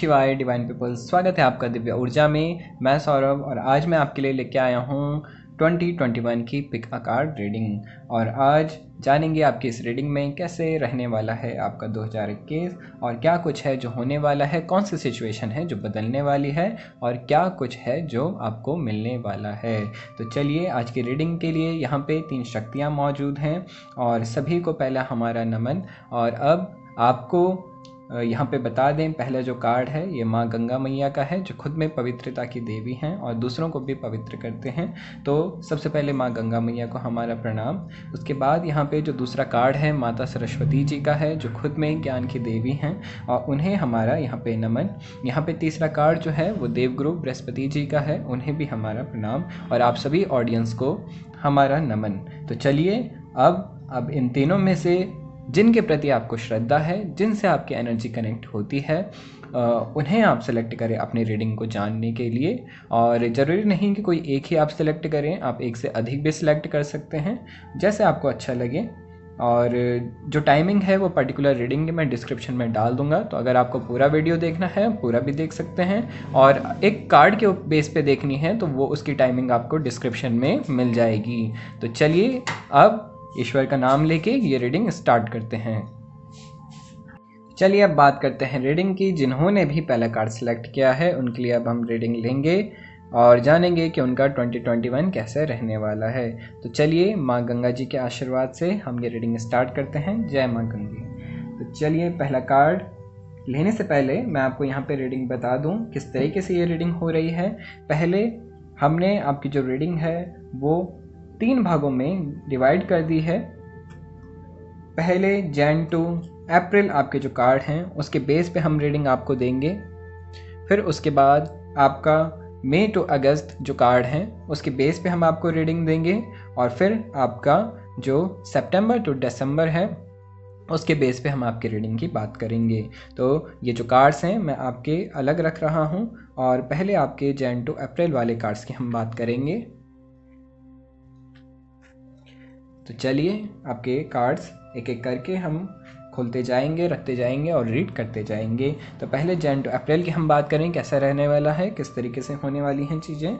शिवाय divine people, स्वागत है आपका दिव्य ऊर्जा में। मैं सौरभ और आज मैं आपके लिए लेके आया हूँ 2021 की पिक अ कार्ड रीडिंग। और आज जानेंगे आपकी इस रीडिंग में कैसे रहने वाला है आपका 2021 और क्या कुछ है जो होने वाला है, कौन सी सिचुएशन है जो बदलने वाली है और क्या कुछ है जो आपको मिलने वाला है। तो चलिए आज की रीडिंग के लिए यहाँ पे 3 शक्तियाँ मौजूद हैं और सभी को पहला हमारा नमन। और अब आपको यहाँ पे बता दें, पहला जो कार्ड है ये माँ गंगा मैया का है जो खुद में पवित्रता की देवी हैं और दूसरों को भी पवित्र करते हैं। तो सबसे पहले माँ गंगा मैया को हमारा प्रणाम। उसके बाद यहाँ पे जो दूसरा कार्ड है माता सरस्वती जी का है जो खुद में ज्ञान की देवी हैं और उन्हें हमारा यहाँ पे नमन। यहाँ पे तीसरा कार्ड जो है वो देवगुरु बृहस्पति जी का है, उन्हें भी हमारा प्रणाम और आप सभी ऑडियंस को हमारा नमन। तो चलिए अब इन तीनों में से जिनके प्रति आपको श्रद्धा है, जिनसे आपकी एनर्जी कनेक्ट होती है, उन्हें आप सेलेक्ट करें अपनी रीडिंग को जानने के लिए। और ज़रूरी नहीं कि कोई एक ही आप सेलेक्ट करें, आप एक से अधिक भी सिलेक्ट कर सकते हैं जैसे आपको अच्छा लगे। और जो टाइमिंग है वो पर्टिकुलर रीडिंग मैं डिस्क्रिप्शन में डाल दूंगा, तो अगर आपको पूरा वीडियो देखना है पूरा भी देख सकते हैं और एक कार्ड के बेस पे देखनी है तो वो उसकी टाइमिंग आपको डिस्क्रिप्शन में मिल जाएगी। तो चलिए अब ईश्वर का नाम लेके ये रीडिंग स्टार्ट करते हैं। चलिए अब बात करते हैं रीडिंग की। जिन्होंने भी पहला कार्ड सेलेक्ट किया है उनके लिए अब हम रीडिंग लेंगे और जानेंगे कि उनका 2021 कैसे रहने वाला है। तो चलिए माँ गंगा जी के आशीर्वाद से हम ये रीडिंग स्टार्ट करते हैं। जय माँ गंगा। तो चलिए पहला कार्ड लेने से पहले मैं आपको यहाँ पे रीडिंग बता दूँ किस तरीके से ये रीडिंग हो रही है। पहले हमने आपकी जो रीडिंग है वो 3 भागों में डिवाइड कर दी है। पहले जैन टू अप्रैल आपके जो कार्ड हैं उसके बेस पे हम रीडिंग आपको देंगे। फिर उसके बाद आपका मई टू अगस्त जो कार्ड हैं उसके बेस पे हम आपको रीडिंग देंगे। और फिर आपका जो सितंबर टू दिसंबर है उसके बेस पे हम आपकी रीडिंग की बात करेंगे। तो ये जो कार्ड्स हैं मैं आपके अलग रख रहा हूँ और पहले आपके जैन टू अप्रैल वाले कार्ड्स की हम बात करेंगे। तो चलिए आपके कार्ड्स एक एक करके हम खोलते जाएंगे, रखते जाएंगे और रीड करते जाएंगे। तो पहले जैन टू अप्रैल की हम बात करें कैसा रहने वाला है, किस तरीके से होने वाली हैं चीज़ें।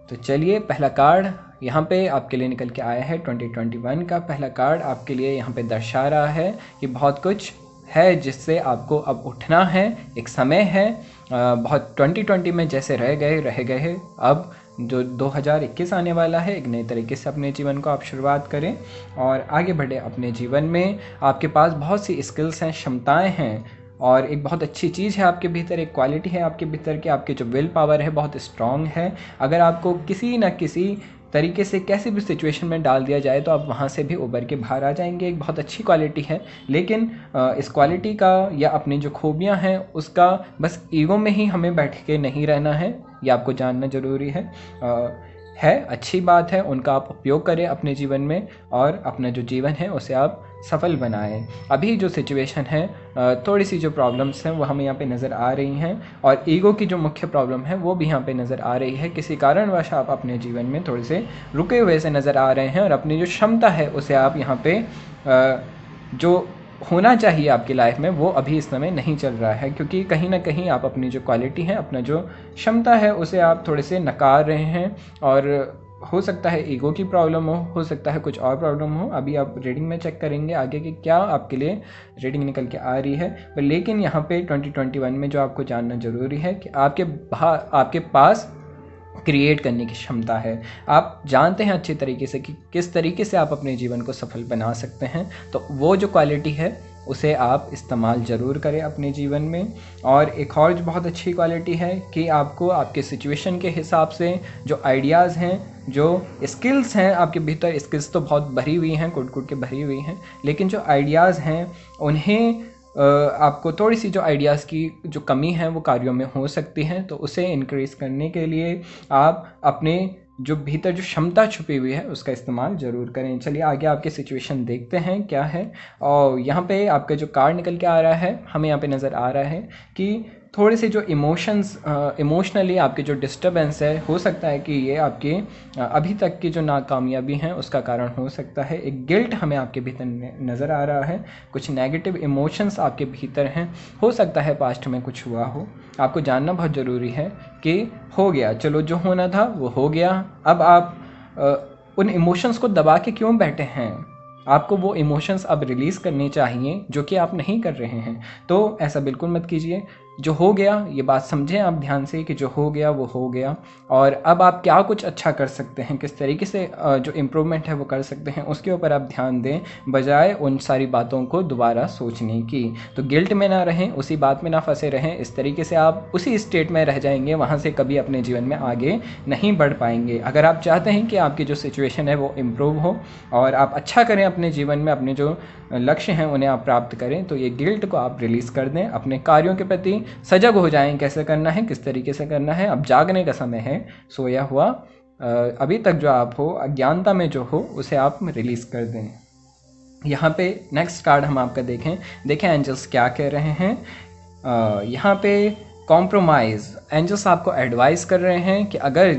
तो चलिए पहला कार्ड यहाँ पे आपके लिए निकल के आया है 2021 का पहला कार्ड आपके लिए यहाँ पे दर्शा रहा है कि बहुत कुछ है जिससे आपको अब उठना है। एक समय है, बहुत 2020 में जैसे रह गए अब जो 2021 आने वाला है एक नए तरीके से अपने जीवन को आप शुरुआत करें और आगे बढ़े अपने जीवन में। आपके पास बहुत सी स्किल्स हैं, क्षमताएं हैं और एक बहुत अच्छी चीज़ है आपके भीतर, एक क्वालिटी है आपके भीतर कि आपकी जो विल पावर है बहुत स्ट्रांग है। अगर आपको किसी न किसी तरीके से कैसी भी सिचुएशन में डाल दिया जाए तो आप वहाँ से भी उबर के बाहर आ जाएंगे, एक बहुत अच्छी क्वालिटी है। लेकिन इस क्वालिटी का या अपनी जो खूबियाँ हैं उसका बस ईगो में ही हमें बैठ के नहीं रहना है, ये आपको जानना ज़रूरी है। अच्छी बात है, उनका आप उपयोग करें अपने जीवन में और अपना जो जीवन है उसे आप सफल बनाएं। अभी जो सिचुएशन है, थोड़ी सी जो प्रॉब्लम्स हैं वो हमें यहाँ पे नज़र आ रही हैं और ईगो की जो मुख्य प्रॉब्लम है वो भी यहाँ पे नज़र आ रही है। किसी कारणवश आप अपने जीवन में थोड़े से रुके हुए से नज़र आ रहे हैं और अपनी जो क्षमता है उसे आप यहाँ पे जो होना चाहिए आपकी लाइफ में वो अभी इस समय नहीं चल रहा है, क्योंकि कहीं ना कहीं आप अपनी जो क्वालिटी है, अपना जो क्षमता है उसे आप थोड़े से नकार रहे हैं। और हो सकता है ईगो की प्रॉब्लम हो सकता है कुछ और प्रॉब्लम हो। अभी आप रीडिंग में चेक करेंगे आगे की क्या आपके लिए रीडिंग निकल के आ रही है। पर लेकिन यहाँ पे 2021 में जो आपको जानना ज़रूरी है कि आपके पास क्रिएट करने की क्षमता है। आप जानते हैं अच्छे तरीके से कि किस तरीके से आप अपने जीवन को सफल बना सकते हैं। तो वो जो क्वालिटी है उसे आप इस्तेमाल ज़रूर करें अपने जीवन में। और एक और जो बहुत अच्छी क्वालिटी है कि आपको आपके सिचुएशन के हिसाब से जो आइडियाज़ हैं, जो स्किल्स हैं आपके भीतर, स्किल्स तो बहुत भरी हुई हैं, कुट के भरी हुई हैं, लेकिन जो आइडियाज़ हैं उन्हें आपको थोड़ी सी जो आइडियाज़ की जो कमी है वो कार्यों में हो सकती है। तो उसे इंक्रीज़ करने के लिए आप अपने जो भीतर जो क्षमता छुपी हुई है उसका इस्तेमाल ज़रूर करें। चलिए आगे आपकी सिचुएशन देखते हैं क्या है। और यहाँ पे आपका जो कार्ड निकल के आ रहा है, हमें यहाँ पे नज़र आ रहा है कि थोड़े से जो इमोशनली आपके जो डिस्टर्बेंस है, हो सकता है कि ये आपके अभी तक की जो नाकामयाबी हैं उसका कारण हो सकता है। एक गिल्ट हमें आपके भीतर नज़र आ रहा है, कुछ नेगेटिव इमोशंस आपके भीतर हैं। हो सकता है पास्ट में कुछ हुआ हो। आपको जानना बहुत ज़रूरी है कि हो गया, चलो जो होना था वो हो गया। अब आप उन इमोशंस को दबा के क्यों बैठे हैं? आपको वो इमोशंस अब रिलीज़ करने चाहिए जो कि आप नहीं कर रहे हैं। तो ऐसा बिल्कुल मत कीजिए। जो हो गया, ये बात समझें आप ध्यान से कि जो हो गया वो हो गया, और अब आप क्या कुछ अच्छा कर सकते हैं, किस तरीके से जो इम्प्रूवमेंट है वो कर सकते हैं, उसके ऊपर आप ध्यान दें, बजाय उन सारी बातों को दोबारा सोचने की। तो गिल्ट में ना रहें, उसी बात में ना फंसे रहें। इस तरीके से आप उसी स्टेट में रह जाएंगे, वहाँ से कभी अपने जीवन में आगे नहीं बढ़ पाएंगे। अगर आप चाहते हैं कि आपकी जो सिचुएशन है वो इम्प्रूव हो और आप अच्छा करें अपने जीवन में, अपने जो लक्ष्य हैं उन्हें आप प्राप्त करें, तो ये गिल्ट को आप रिलीज़ कर दें। अपने कार्यों के प्रति सजग हो जाएं, कैसे करना है, किस तरीके से करना है। अब जागने का समय है। सोया हुआ अभी तक जो आप हो, अज्ञानता में जो हो, उसे आप रिलीज़ कर दें। यहाँ पे नेक्स्ट कार्ड हम आपका देखें एंजल्स क्या कह रहे हैं। यहाँ पे कॉम्प्रोमाइज़, एंजल्स आपको एडवाइस कर रहे हैं कि अगर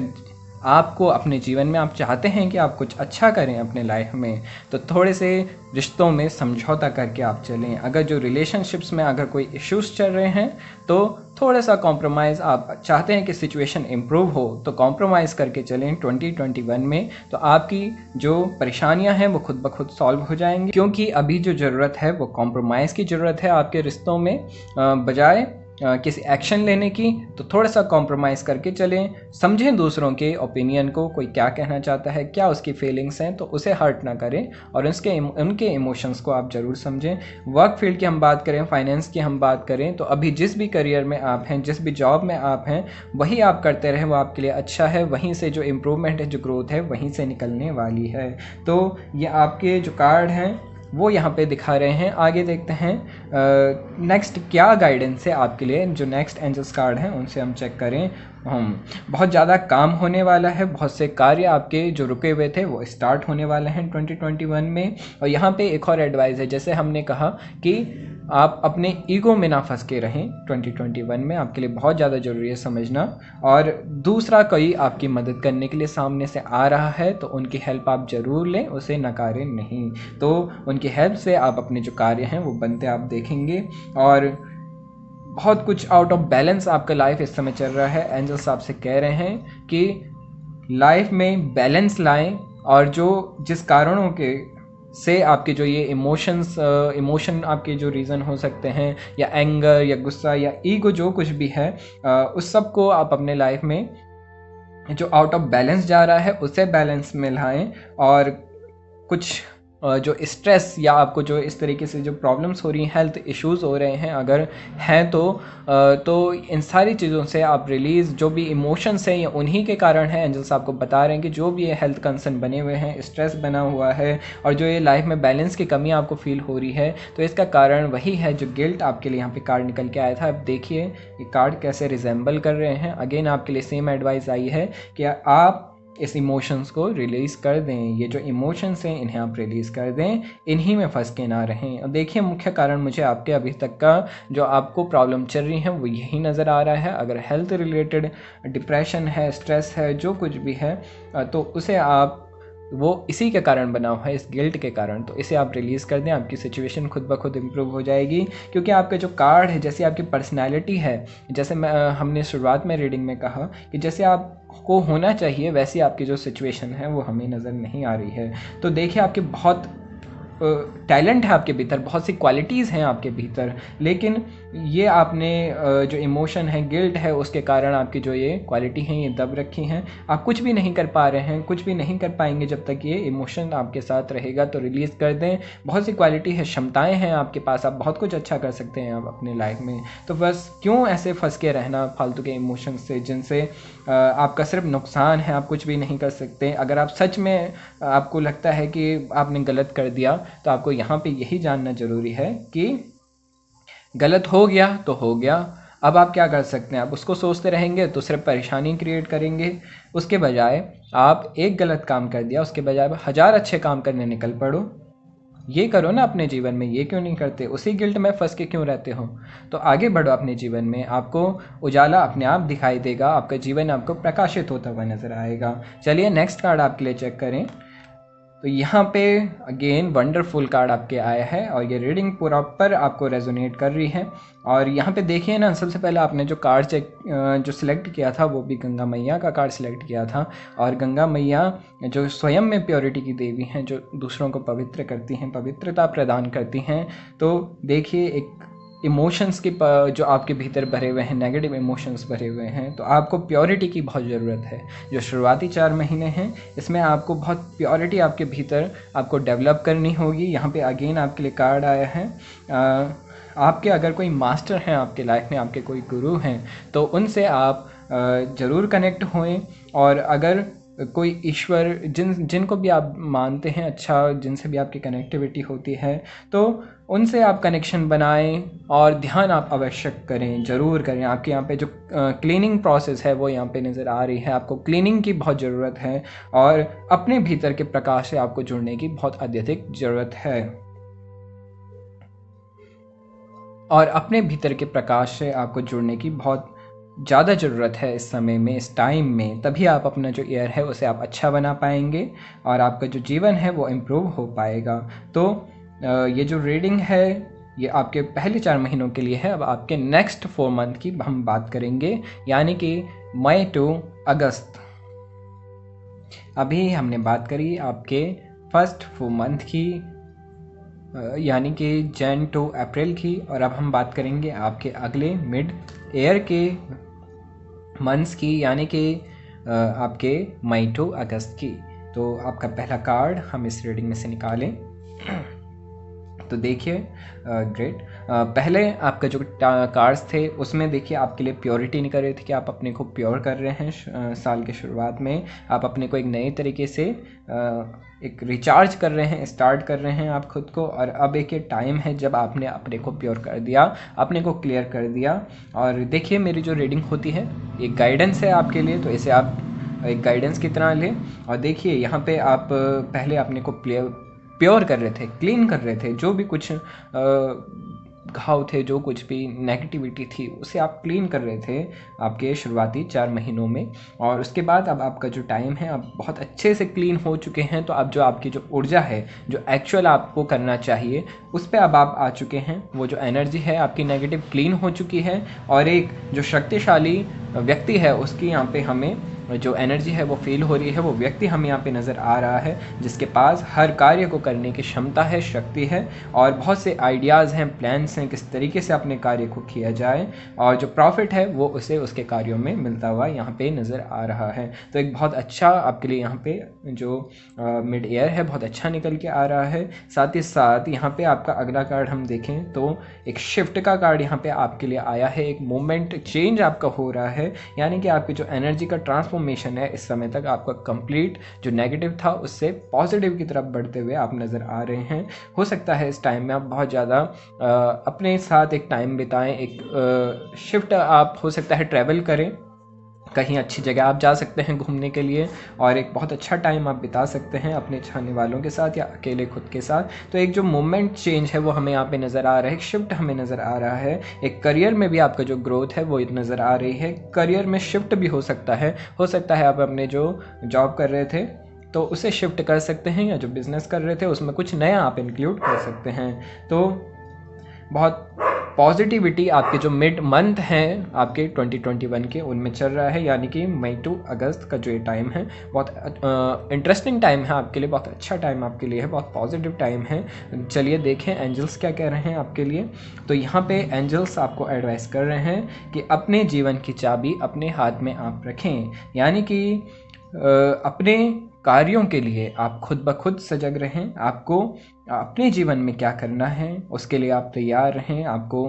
आपको अपने जीवन में आप चाहते हैं कि आप कुछ अच्छा करें अपने लाइफ में, तो थोड़े से रिश्तों में समझौता करके आप चलें। अगर जो रिलेशनशिप्स में अगर कोई इश्यूज चल रहे हैं तो थोड़ा सा कॉम्प्रोमाइज़, आप चाहते हैं कि सिचुएशन इम्प्रूव हो तो कॉम्प्रोमाइज़ करके चलें 2021 में, तो आपकी जो परेशानियां हैं वो खुद ब खुद सॉल्व हो जाएंगी। क्योंकि अभी जो ज़रूरत है वो कॉम्प्रोमाइज़ की ज़रूरत है आपके रिश्तों में, बजाय किसी एक्शन लेने की। तो थोड़ा सा कॉम्प्रोमाइज़ करके चलें, समझें दूसरों के ओपिनियन को, कोई क्या कहना चाहता है, क्या उसकी फीलिंग्स हैं, तो उसे हर्ट ना करें और उनके इमोशंस को आप ज़रूर समझें। वर्क फील्ड की हम बात करें, फाइनेंस की हम बात करें, तो अभी जिस भी करियर में आप हैं, जिस भी जॉब में आप हैं, वही आप करते रहें, वो आपके लिए अच्छा है। वहीं से जो इम्प्रूवमेंट है, जो ग्रोथ है, वहीं से निकलने वाली है। तो ये आपके जो कार्ड हैं वो यहाँ पे दिखा रहे हैं। आगे देखते हैं नेक्स्ट क्या गाइडेंस है आपके लिए। जो नेक्स्ट एंजल्स कार्ड हैं उनसे हम चेक करें। बहुत ज़्यादा काम होने वाला है, बहुत से कार्य आपके जो रुके हुए थे वो स्टार्ट होने वाले हैं 2021 में। और यहाँ पे एक और एडवाइस है, जैसे हमने कहा कि आप अपने ईगो में ना फंस के रहें 2021 में, आपके लिए बहुत ज़्यादा ज़रूरी है समझना। और दूसरा कोई आपकी मदद करने के लिए सामने से आ रहा है तो उनकी हेल्प आप ज़रूर लें, उसे नकारें नहीं। तो उनकी हेल्प से आप अपने जो कार्य हैं वो बनते आप देखेंगे। और बहुत कुछ आउट ऑफ बैलेंस आपका लाइफ इस समय चल रहा है। एंजल्स आपसे कह रहे हैं कि लाइफ में बैलेंस लाएं, और जो जिस कारणों के से आपके जो ये इमोशन आपके जो रीज़न हो सकते हैं, या एंगर या गुस्सा या ईगो, जो कुछ भी है, उस सब को आप अपने लाइफ में जो आउट ऑफ बैलेंस जा रहा है उसे बैलेंस में लाएं। और कुछ जो स्ट्रेस या आपको जो इस तरीके से जो प्रॉब्लम्स हो रही हैं, हेल्थ इश्यूज़ हो रहे हैं अगर हैं, तो इन सारी चीज़ों से आप रिलीज़, जो भी इमोशंस हैं ये उन्हीं के कारण है। एंजल्स आपको बता रहे हैं कि जो भी ये हेल्थ कंसर्न बने हुए हैं, स्ट्रेस बना हुआ है, और जो ये लाइफ में बैलेंस की कमी आपको फील हो रही है, तो इसका कारण वही है जो गिल्ट आपके लिए यहाँ पे कार्ड निकल के आया था। अब देखिए ये कार्ड कैसे रिजेंबल कर रहे हैं। अगेन आपके लिए सेम एडवाइस आई है कि आप इस इमोशंस को रिलीज़ कर दें। ये जो इमोशंस हैं इन्हें आप रिलीज़ कर दें, इन्हीं में फंस के ना रहें। और देखिए मुख्य कारण मुझे आपके अभी तक का जो आपको प्रॉब्लम चल रही है वो यही नज़र आ रहा है। अगर हेल्थ रिलेटेड डिप्रेशन है, स्ट्रेस है, जो कुछ भी है, तो उसे आप, वो इसी के कारण बना हुआ है, इस गिल्ट के कारण। तो इसे आप रिलीज़ कर दें, आपकी सिचुएशन खुद ब खुद इम्प्रूव हो जाएगी। क्योंकि आपका जो कार्ड है, जैसी आपकी पर्सनैलिटी है, जैसे हमने शुरुआत में रीडिंग में कहा कि जैसे आपको होना चाहिए वैसी आपकी जो सिचुएशन है वो हमें नज़र नहीं आ रही है। तो देखिए आपके बहुत टैलेंट है आपके भीतर, बहुत सी क्वालिटीज़ हैं आपके भीतर, लेकिन ये आपने जो इमोशन है, गिल्ट है, उसके कारण आपकी जो ये क्वालिटी हैं ये दब रखी हैं। आप कुछ भी नहीं कर पा रहे हैं, कुछ भी नहीं कर पाएंगे जब तक ये इमोशन आपके साथ रहेगा। तो रिलीज़ कर दें। बहुत सी क्वालिटी है, क्षमताएं हैं आपके पास, आप बहुत कुछ अच्छा कर सकते हैं आप अपने लाइफ में। तो बस क्यों ऐसे फंस के रहना फालतू के इमोशन से, जिनसे आपका सिर्फ नुकसान है, आप कुछ भी नहीं कर सकते। अगर आप सच में आपको लगता है कि आपने गलत कर दिया, तो आपको यहाँ पे यही जानना ज़रूरी है कि गलत हो गया तो हो गया। अब आप क्या कर सकते हैं? आप उसको सोचते रहेंगे तो सिर्फ परेशानी क्रिएट करेंगे। उसके बजाय आप एक गलत काम कर दिया, उसके बजाय 1000 अच्छे काम करने निकल पड़ो। ये करो ना अपने जीवन में, ये क्यों नहीं करते, उसी गिल्ट में फंस के क्यों रहते हो। तो आगे बढ़ो अपने जीवन में, आपको उजाला अपने आप दिखाई देगा, आपका जीवन आपको प्रकाशित होता हुआ नज़र आएगा। चलिए नेक्स्ट कार्ड आपके लिए चेक करें। तो यहाँ पे अगेन वंडरफुल कार्ड आपके आया है और ये रीडिंग प्रॉपर आपको रेजोनेट कर रही है। और यहाँ पे देखिए ना, सबसे पहले आपने जो कार्ड चेक जो सिलेक्ट किया था वो भी गंगा मैया का कार्ड सिलेक्ट किया था। और गंगा मैया जो स्वयं में प्योरिटी की देवी हैं, जो दूसरों को पवित्र करती हैं, पवित्रता प्रदान करती हैं। तो देखिए एक इमोशंस की जो आपके भीतर भरे हुए हैं, नेगेटिव इमोशंस भरे हुए हैं, तो आपको प्योरिटी की बहुत ज़रूरत है। जो शुरुआती 4 महीने हैं इसमें आपको बहुत प्योरिटी आपके भीतर आपको डेवलप करनी होगी। यहाँ पे अगेन आपके लिए कार्ड आया है, आपके अगर कोई मास्टर हैं आपके लाइफ में, आपके कोई गुरु हैं, तो उनसे आप ज़रूर कनेक्ट होएं। और अगर कोई ईश्वर जिनको भी आप मानते हैं, अच्छा जिनसे भी आपकी कनेक्टिविटी होती है, तो उनसे आप कनेक्शन बनाएं और ध्यान आप आवश्यक करें, ज़रूर करें। आपके यहाँ पे जो क्लीनिंग प्रोसेस है वो यहाँ पे नज़र आ रही है, आपको क्लीनिंग की बहुत ज़रूरत है और अपने भीतर के प्रकाश से आपको जुड़ने की बहुत अत्यधिक ज़रूरत है। और अपने भीतर के प्रकाश से आपको जुड़ने की बहुत ज़्यादा ज़रूरत है इस समय में, इस टाइम में। तभी आप अपना जो ईयर है उसे आप अच्छा बना पाएंगे और आपका जो जीवन है वो इम्प्रूव हो पाएगा। तो ये जो रीडिंग है ये आपके पहले 4 महीनों के लिए है। अब आपके नेक्स्ट 4 मंथ की हम बात करेंगे, यानी कि मई टू अगस्त। अभी हमने बात करी आपके फर्स्ट 4 मंथ की, यानी कि जन टू अप्रैल की। और अब हम बात करेंगे आपके अगले मिड ईयर के मंथ्स की, यानी कि आपके मई टू अगस्त की। तो आपका पहला कार्ड हम इस रीडिंग में से निकालें। तो देखिए ग्रेट, पहले आपका जो कार्ड्स थे उसमें देखिए आपके लिए प्योरिटी निकल रही थी कि आप अपने को प्योर कर रहे हैं। साल के शुरुआत में आप अपने को एक नए तरीके से एक रिचार्ज कर रहे हैं, स्टार्ट कर रहे हैं आप खुद को। और अब एक ये टाइम है जब आपने अपने को प्योर कर दिया, अपने को क्लियर कर दिया। और देखिए मेरी जो रीडिंग होती है एक गाइडेंस है आपके लिए, तो इसे आप एक गाइडेंस की तरह लें। और देखिए यहाँ पे आप पहले अपने को प्योर कर रहे थे, क्लीन कर रहे थे, जो भी कुछ घाव थे, जो कुछ भी नेगेटिविटी थी उसे आप क्लीन कर रहे थे आपके शुरुआती 4 महीनों में। और उसके बाद अब आपका जो टाइम है आप बहुत अच्छे से क्लीन हो चुके हैं। तो अब जो आपकी जो ऊर्जा है, जो एक्चुअल आपको करना चाहिए उस पर अब आप आ चुके हैं। वो जो एनर्जी है आपकी नेगेटिव क्लीन हो चुकी है और एक जो शक्तिशाली व्यक्ति है उसकी यहाँ पे हमें जो एनर्जी है वो फील हो रही है। वो व्यक्ति हमें यहाँ पे नज़र आ रहा है जिसके पास हर कार्य को करने की क्षमता है, शक्ति है और बहुत से आइडियाज़ हैं, प्लान्स हैं किस तरीके से अपने कार्य को किया जाए। और जो प्रॉफिट है वो उसे उसके कार्यों में मिलता हुआ यहाँ पे नज़र आ रहा है। तो एक बहुत अच्छा आपके लिए यहाँ पे जो मिड ईयर है बहुत अच्छा निकल के आ रहा है। साथ ही साथ यहाँ पे आपका अगला कार्ड हम देखें तो एक शिफ्ट का कार्ड यहाँ पे आपके लिए आया है। एक मूवमेंट चेंज आपका हो रहा है, यानी कि आपकी जो एनर्जी का ट्रांसफॉर्मेशन है इस समय तक आपका कंप्लीट जो नेगेटिव था उससे पॉजिटिव की तरफ बढ़ते हुए आप नज़र आ रहे हैं। हो सकता है इस टाइम में आप बहुत ज़्यादा अपने साथ एक टाइम बिताएं, एक शिफ्ट आप हो सकता है ट्रैवल करें, कहीं अच्छी जगह आप जा सकते हैं घूमने के लिए और एक बहुत अच्छा टाइम आप बिता सकते हैं अपने चाहने वालों के साथ या अकेले खुद के साथ। तो एक जो मोमेंट चेंज है वो हमें यहाँ पे नज़र आ रहा है, एक शिफ्ट हमें नज़र आ रहा है। एक करियर में भी आपका जो ग्रोथ है वो नज़र आ रही है। करियर में शिफ्ट भी हो सकता है आप अपने जो जॉब कर रहे थे तो उसे शिफ्ट कर सकते हैं, या जो बिज़नेस कर रहे थे उसमें कुछ नया आप इंक्लूड कर सकते हैं। तो बहुत पॉजिटिविटी आपके जो मिड मंथ हैं आपके 2021 के उनमें चल रहा है, यानी कि मई टू अगस्त का जो ये टाइम है बहुत इंटरेस्टिंग टाइम है आपके लिए, बहुत अच्छा टाइम आपके लिए है, बहुत पॉजिटिव टाइम है। चलिए देखें एंजल्स क्या कह रहे हैं आपके लिए। तो यहाँ पे एंजल्स आपको एडवाइस कर रहे हैं कि अपने जीवन की चाबी अपने हाथ में आप रखें, यानी कि अपने कार्यों के लिए आप खुद ब खुद सजग रहें। आपको अपने जीवन में क्या करना है उसके लिए आप तैयार रहें, आपको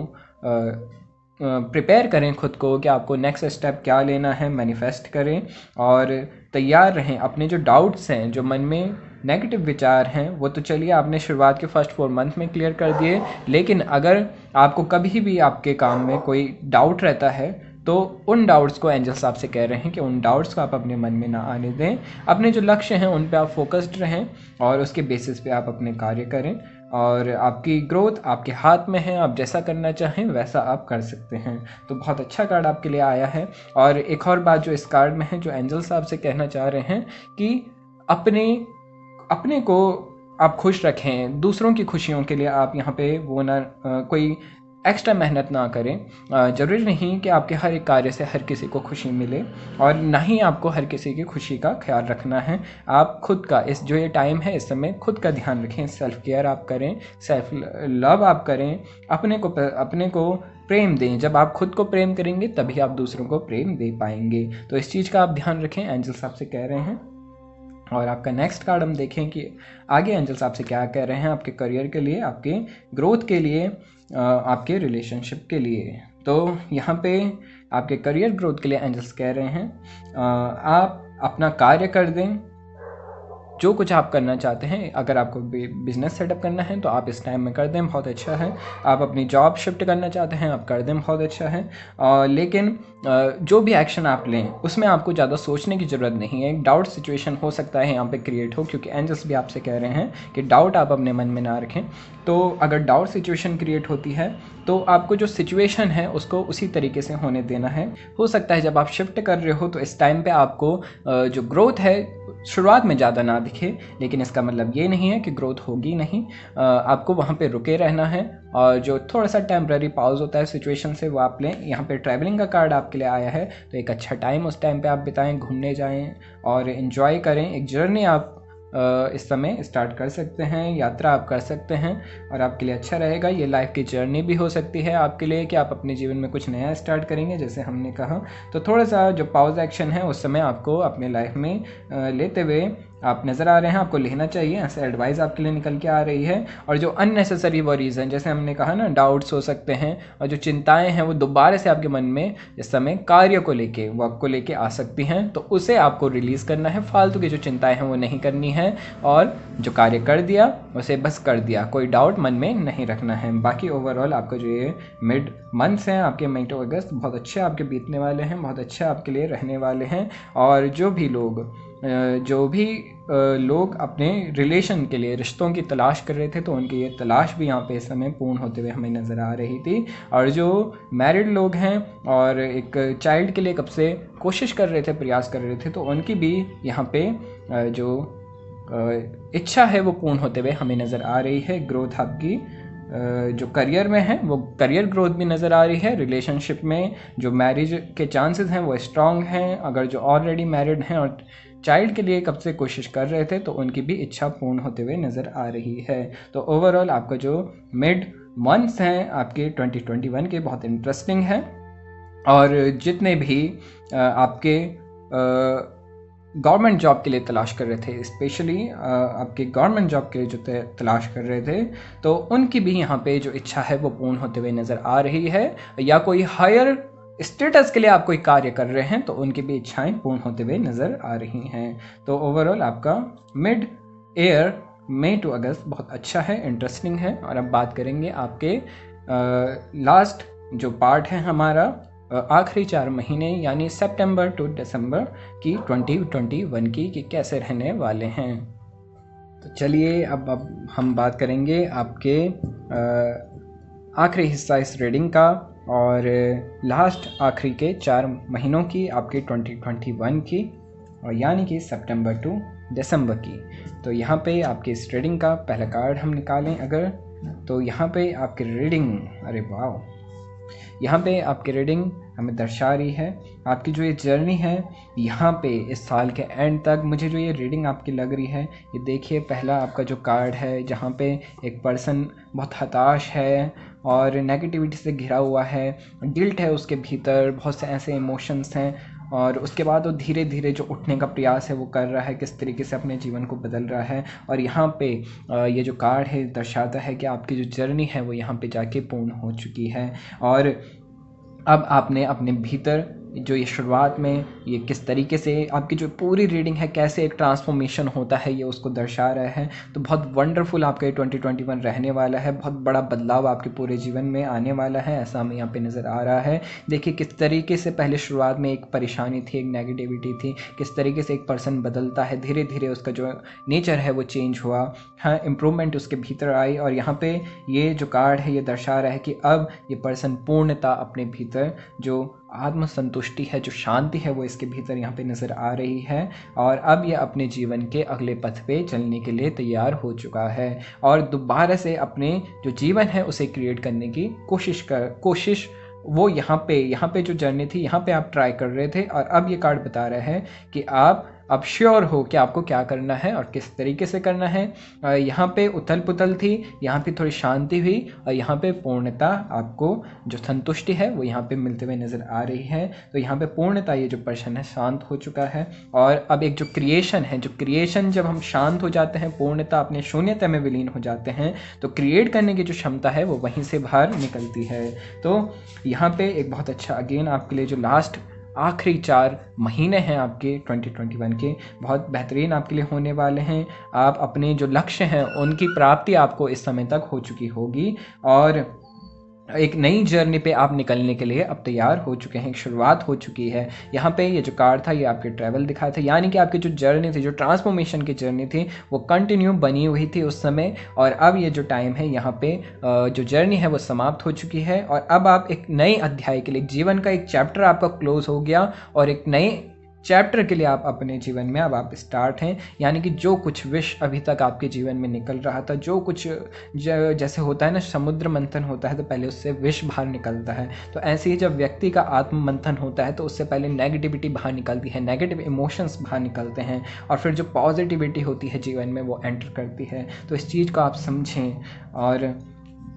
प्रिपेयर करें खुद को कि आपको नेक्स्ट स्टेप क्या लेना है, मैनिफेस्ट करें और तैयार रहें। अपने जो डाउट्स हैं, जो मन में नेगेटिव विचार हैं, वो तो चलिए आपने शुरुआत के फर्स्ट 4 मंथ में क्लियर कर दिए, लेकिन अगर आपको कभी भी आपके काम में कोई डाउट रहता है तो उन डाउट्स को एंजल्स आपसे कह रहे हैं कि उन डाउट्स को आप अपने मन में ना आने दें। अपने जो लक्ष्य हैं उन पे आप फोकस्ड रहें और उसके बेसिस पे आप अपने कार्य करें। और आपकी ग्रोथ आपके हाथ में है, आप जैसा करना चाहें वैसा आप कर सकते हैं। तो बहुत अच्छा कार्ड आपके लिए आया है। और एक और बात जो इस कार्ड में है, जो एंजल साहब से कहना चाह रहे हैं कि अपने अपने को आप खुश रखें, दूसरों की खुशियों के लिए आप यहाँ पे वो ना कोई एक्स्ट्रा मेहनत ना करें। ज़रूरी नहीं कि आपके हर एक कार्य से हर किसी को खुशी मिले, और ना ही आपको हर किसी की खुशी का ख्याल रखना है। आप खुद का इस जो ये टाइम है, इस समय खुद का ध्यान रखें, सेल्फ केयर आप करें, सेल्फ लव आप करें, अपने को प्रेम दें। जब आप खुद को प्रेम करेंगे तभी आप दूसरों को प्रेम दे पाएंगे। तो इस चीज़ का आप ध्यान रखें, एंजल साहब से कह रहे हैं। और आपका नेक्स्ट कार्ड हम देखें कि आगे एंजल साहब से क्या कह रहे हैं आपके करियर के लिए, आपके ग्रोथ के लिए, आपके रिलेशनशिप के लिए। तो यहाँ पे आपके करियर ग्रोथ के लिए एंजल्स कह रहे हैं आप अपना कार्य कर दें, जो कुछ आप करना चाहते हैं। अगर आपको बिजनेस सेटअप करना है तो आप इस टाइम में कर दें, बहुत अच्छा है। आप अपनी जॉब शिफ्ट करना चाहते हैं, आप कर दें, बहुत अच्छा है। लेकिन जो भी एक्शन आप लें उसमें आपको ज़्यादा सोचने की ज़रूरत नहीं है। एक डाउट सिचुएशन हो सकता है यहाँ पे क्रिएट हो, क्योंकि एंजल्स भी आपसे कह रहे हैं कि डाउट आप अपने मन में ना रखें। तो अगर डाउट सिचुएशन क्रिएट होती है तो आपको जो सिचुएशन है उसको उसी तरीके से होने देना है। हो सकता है जब आप शिफ्ट कर रहे हो तो इस टाइम पे आपको जो ग्रोथ है शुरुआत में ज़्यादा ना दिखे, लेकिन इसका मतलब ये नहीं है कि ग्रोथ होगी नहीं। आपको वहाँ पे रुके रहना है, और जो थोड़ा सा टेम्प्रेरी पॉज होता है सिचुएशन से वो आप लें। यहाँ पे ट्रैवलिंग का कार्ड आपके लिए आया है, तो एक अच्छा टाइम उस टाइम पे आप बिताएं, घूमने जाएं और इन्जॉय करें। एक जर्नी आप इस समय स्टार्ट कर सकते हैं, यात्रा आप कर सकते हैं, और आपके लिए अच्छा रहेगा। ये लाइफ की जर्नी भी हो सकती है आपके लिए कि आप अपने जीवन में कुछ नया स्टार्ट करेंगे, जैसे हमने कहा। तो थोड़ा सा जो पॉज एक्शन है उस समय आपको अपने लाइफ में लेते हुए आप नज़र आ रहे हैं, आपको लेना चाहिए। ऐसे एडवाइस आपके लिए निकल के आ रही है। और जो अननेसेसरी वरीज हैं, जैसे हमने कहा ना, डाउट्स हो सकते हैं, और जो चिंताएं हैं वो दोबारा से आपके मन में इस समय कार्य को लेके वो आपको लेके आ सकती हैं, तो उसे आपको रिलीज़ करना है। फालतू की जो चिंताएं हैं वो नहीं करनी है, और जो कार्य कर दिया उसे बस कर दिया, कोई डाउट मन में नहीं रखना है। बाकी ओवरऑल आपका जो ये मिड मंथ्स हैं आपके मई टू अगस्त बहुत अच्छे आपके बीतने वाले हैं, बहुत अच्छे आपके लिए रहने वाले हैं। और जो भी लोग अपने रिलेशन के लिए, रिश्तों की तलाश कर रहे थे, तो उनकी ये तलाश भी यहाँ पे इस समय पूर्ण होते हुए हमें नज़र आ रही थी। और जो मैरिड लोग हैं और एक चाइल्ड के लिए कब से कोशिश कर रहे थे, प्रयास कर रहे थे, तो उनकी भी यहाँ पे जो इच्छा है वो पूर्ण होते हुए हमें नज़र आ रही है। ग्रोथ आपकी जो करियर में है वो करियर ग्रोथ भी नज़र आ रही है। रिलेशनशिप में जो मैरिज के चांसेस हैं वो स्ट्रांग हैं। अगर जो ऑलरेडी मैरिड हैं और चाइल्ड के लिए कब से कोशिश कर रहे थे, तो उनकी भी इच्छा पूर्ण होते हुए नज़र आ रही है। तो ओवरऑल आपका जो मिड मंथ्स हैं आपके 2021 के बहुत इंटरेस्टिंग है। और जितने भी आपके गवर्नमेंट जॉब के लिए तलाश कर रहे थे, स्पेशली आपके गवर्नमेंट जॉब के लिए जो तलाश कर रहे थे, तो उनकी भी यहाँ पे जो इच्छा है वो पूर्ण होते हुए नज़र आ रही है। या कोई हायर स्टेटस के लिए आप कोई कार्य कर रहे हैं तो उनकी भी इच्छाएं पूर्ण होते हुए नज़र आ रही हैं। तो ओवरऑल आपका मिड ईयर मई टू अगस्त बहुत अच्छा है, इंटरेस्टिंग है। और अब बात करेंगे आपके लास्ट जो पार्ट है हमारा, आखिरी 4 महीने यानी सितंबर टू दिसंबर की 2021 की कि कैसे रहने वाले हैं। तो चलिए अब हम बात करेंगे आपके आखिरी हिस्सा इस रीडिंग का, और लास्ट आखिरी के 4 महीनों की आपकी 2021 की, और यानी कि सितंबर टू दिसंबर की। तो यहाँ पे आपकी इस रीडिंग का पहला कार्ड हम निकालें अगर, तो यहाँ पे आपकी रीडिंग, अरे वाह, यहाँ पे आपकी रीडिंग हमें दर्शा रही है आपकी जो ये जर्नी है यहाँ पे इस साल के एंड तक। मुझे जो ये रीडिंग आपकी लग रही है, ये देखिए पहला आपका जो कार्ड है जहाँ पे एक पर्सन बहुत हताश है और नेगेटिविटी से घिरा हुआ है, गिल्ट है उसके भीतर, बहुत से ऐसे इमोशंस हैं, और उसके बाद वो धीरे धीरे जो उठने का प्रयास है वो कर रहा है, किस तरीके से अपने जीवन को बदल रहा है। और यहाँ पे ये जो कार्ड है दर्शाता है कि आपकी जो जर्नी है वो यहाँ पे जाके पूर्ण हो चुकी है, और अब आपने अपने भीतर जो ये शुरुआत में ये किस तरीके से आपकी जो पूरी रीडिंग है कैसे एक ट्रांसफॉर्मेशन होता है ये उसको दर्शा रहा है। तो बहुत वंडरफुल आपका ये 2021 रहने वाला है, बहुत बड़ा बदलाव आपके पूरे जीवन में आने वाला है, ऐसा हमें यहाँ पे नज़र आ रहा है। देखिए किस तरीके से पहले शुरुआत में एक परेशानी थी, एक नेगेटिविटी थी, किस तरीके से एक पर्सन बदलता है, धीरे धीरे उसका जो नेचर है वो चेंज हुआ, हाँ इम्प्रूवमेंट उसके भीतर आई। और यहाँ पे ये जो कार्ड है ये दर्शा रहा है कि अब ये पर्सन पूर्णता अपने भीतर जो आत्म संतुष्टि है, जो शांति है वो इसके भीतर यहाँ पे नज़र आ रही है। और अब ये अपने जीवन के अगले पथ पे चलने के लिए तैयार हो चुका है और दोबारा से अपने जो जीवन है उसे क्रिएट करने की कोशिश वो यहाँ पे जो जर्नी थी यहाँ पे आप ट्राई कर रहे थे। और अब ये कार्ड बता रहा है कि आप अब श्योर हो कि आपको क्या करना है और किस तरीके से करना है। यहाँ पे उथल पुथल थी, यहाँ पे थोड़ी शांति हुई और यहाँ पे पूर्णता आपको जो संतुष्टि है वो यहाँ पे मिलते हुए नज़र आ रही है। तो यहाँ पे पूर्णता ये जो पर्सन है शांत हो चुका है। और अब एक जो क्रिएशन है, जो क्रिएशन जब हम शांत हो जाते हैं, पूर्णता अपने शून्यता में विलीन हो जाते हैं, तो क्रिएट करने की जो क्षमता है वो वहीं से बाहर निकलती है। तो यहाँ पे एक बहुत अच्छा अगेन आपके लिए जो लास्ट आखिरी 4 महीने हैं आपके 2021 के बहुत बेहतरीन आपके लिए होने वाले हैं। आप अपने जो लक्ष्य हैं उनकी प्राप्ति आपको इस समय तक हो चुकी होगी और एक नई जर्नी पे आप निकलने के लिए अब तैयार हो चुके हैं, एक शुरुआत हो चुकी है। यहाँ पे ये जो कार्ड था ये आपके ट्रैवल दिखा था, यानी कि आपकी जो जर्नी थी, जो ट्रांसफॉर्मेशन की जर्नी थी वो कंटिन्यू बनी हुई थी उस समय। और अब ये जो टाइम है यहाँ पे जो जर्नी है वो समाप्त हो चुकी है और अब आप एक नए अध्याय के लिए, जीवन का एक चैप्टर आपका क्लोज हो गया और एक नए चैप्टर के लिए आप अपने जीवन में अब आप स्टार्ट हैं। यानी कि जो कुछ विष अभी तक आपके जीवन में निकल रहा था, जो कुछ जैसे होता है ना समुद्र मंथन होता है तो पहले उससे विष बाहर निकलता है, तो ऐसे ही जब व्यक्ति का आत्म मंथन होता है तो उससे पहले नेगेटिविटी बाहर निकलती है, नेगेटिव इमोशंस बाहर निकलते हैं और फिर जो पॉजिटिविटी होती है जीवन में वो एंटर करती है। तो इस चीज़ को आप समझें। और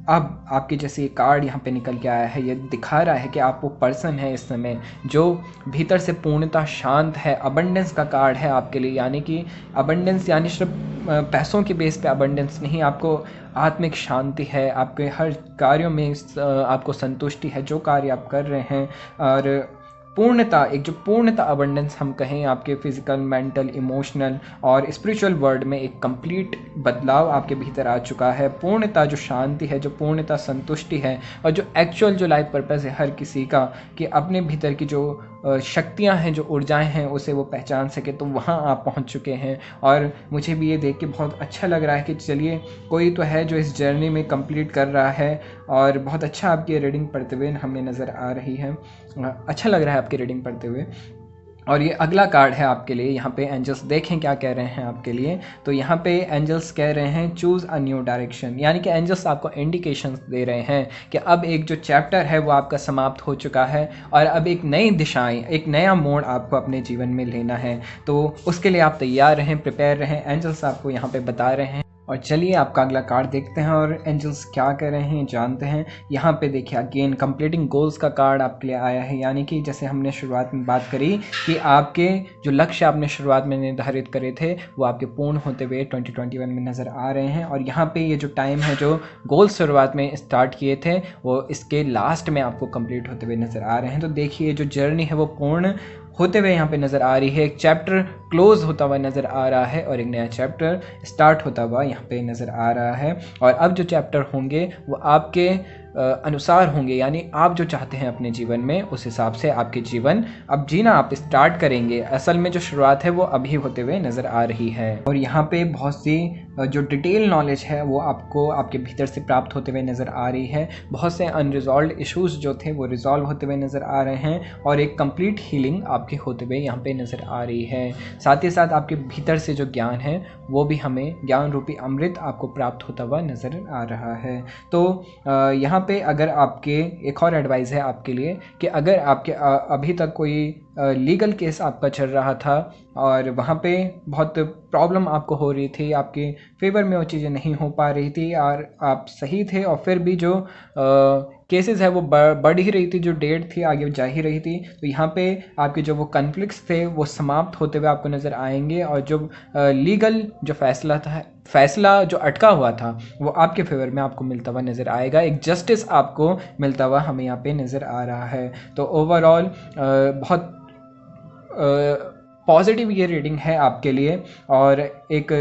अब आपके जैसे ये कार्ड यहाँ पे निकल के आया है, ये दिखा रहा है कि आप वो पर्सन है इस समय जो भीतर से पूर्णतः शांत है। अबंडेंस का कार्ड है आपके लिए, यानी कि अबंडेंस यानी सिर्फ पैसों के बेस पे अबंडेंस नहीं, आपको आत्मिक शांति है, आपके हर कार्यों में आपको संतुष्टि है जो कार्य आप कर रहे हैं। और पूर्णता, एक जो पूर्णता अबंडेंस हम कहें आपके फिजिकल, मेंटल, इमोशनल और स्पिरिचुअल वर्ल्ड में एक कंप्लीट बदलाव आपके भीतर आ चुका है। पूर्णता जो शांति है, जो पूर्णता संतुष्टि है और जो एक्चुअल जो लाइफ पर्पस है हर किसी का कि अपने भीतर की जो शक्तियां हैं, जो ऊर्जाएं हैं उसे वो पहचान सके, तो वहाँ आप पहुँच चुके हैं। और मुझे भी ये देख के बहुत अच्छा लग रहा है कि चलिए कोई तो है जो इस जर्नी में कंप्लीट कर रहा है और बहुत अच्छा आपकी रीडिंग पढ़ते हुए हमें नज़र आ रही है। अच्छा लग रहा है आपकी रीडिंग पढ़ते हुए। और ये अगला कार्ड है आपके लिए, यहाँ पे एंजल्स देखें क्या कह रहे हैं आपके लिए। तो यहाँ पे एंजल्स कह रहे हैं चूज़ अ न्यू डायरेक्शन, यानी कि एंजल्स आपको इंडिकेशंस दे रहे हैं कि अब एक जो चैप्टर है वो आपका समाप्त हो चुका है और अब एक नई दिशाएं, एक नया मोड़ आपको अपने जीवन में लेना है। तो उसके लिए आप तैयार रहें, प्रिपेयर रहें, एंजल्स आपको यहाँ पे बता रहे हैं। और चलिए आपका अगला कार्ड देखते हैं और एंजल्स क्या कह रहे हैं जानते हैं। यहाँ पे देखिए अगेन कंप्लीटिंग गोल्स का कार्ड आपके लिए आया है, यानी कि जैसे हमने शुरुआत में बात करी कि आपके जो लक्ष्य आपने शुरुआत में निर्धारित करे थे वो आपके पूर्ण होते हुए 2021 में नज़र आ रहे हैं। और यहाँ पे ये जो टाइम है, जो गोल्स शुरुआत में स्टार्ट किए थे वो इसके लास्ट में आपको कंप्लीट होते हुए नज़र आ रहे हैं। तो देखिए जो जर्नी है वो पूर्ण होते हुए यहाँ पे नज़र आ रही है, एक चैप्टर क्लोज होता हुआ नज़र आ रहा है और एक नया चैप्टर स्टार्ट होता हुआ यहाँ पे नज़र आ रहा है। और अब जो चैप्टर होंगे वो आपके अनुसार होंगे, यानी आप जो चाहते हैं अपने जीवन में उस हिसाब से आपके जीवन अब जीना आप स्टार्ट करेंगे। असल में जो शुरुआत है वो अभी होते हुए नज़र आ रही है। और यहाँ पे बहुत सी जो डिटेल नॉलेज है वो आपको आपके भीतर से प्राप्त होते हुए नज़र आ रही है। बहुत से अनरिजॉल्व इश्यूज़ जो थे वो रिजॉल्व होते हुए नज़र आ रहे हैं और एक कंप्लीट हीलिंग आपके होते हुए यहाँ पे नज़र आ रही है। साथ ही साथ आपके भीतर से जो ज्ञान है वो भी हमें ज्ञान रूपी अमृत आपको प्राप्त होता हुआ नज़र आ रहा है। तो यहाँ पे अगर आपके एक और एडवाइस है आपके लिए कि अगर आपके अभी तक कोई लीगल केस आपका चल रहा था और वहाँ पे बहुत प्रॉब्लम आपको हो रही थी, आपके फेवर में वो चीज़ें नहीं हो पा रही थी और आप सही थे और फिर भी जो केसेस है वो बढ़ ही रही थी, जो डेट थी आगे जा ही रही थी। तो यहाँ पे आपके जो वो कन्फ्लिक्ट्स थे वो समाप्त होते हुए आपको नज़र आएंगे, और जो लीगल जो फैसला जो अटका हुआ था वो आपके फेवर में आपको मिलता हुआ नज़र आएगा। एक जस्टिस आपको मिलता हुआ हमें यहाँ पे नज़र आ रहा है। तो ओवरऑल बहुत पॉजिटिव ये रीडिंग है आपके लिए, और एक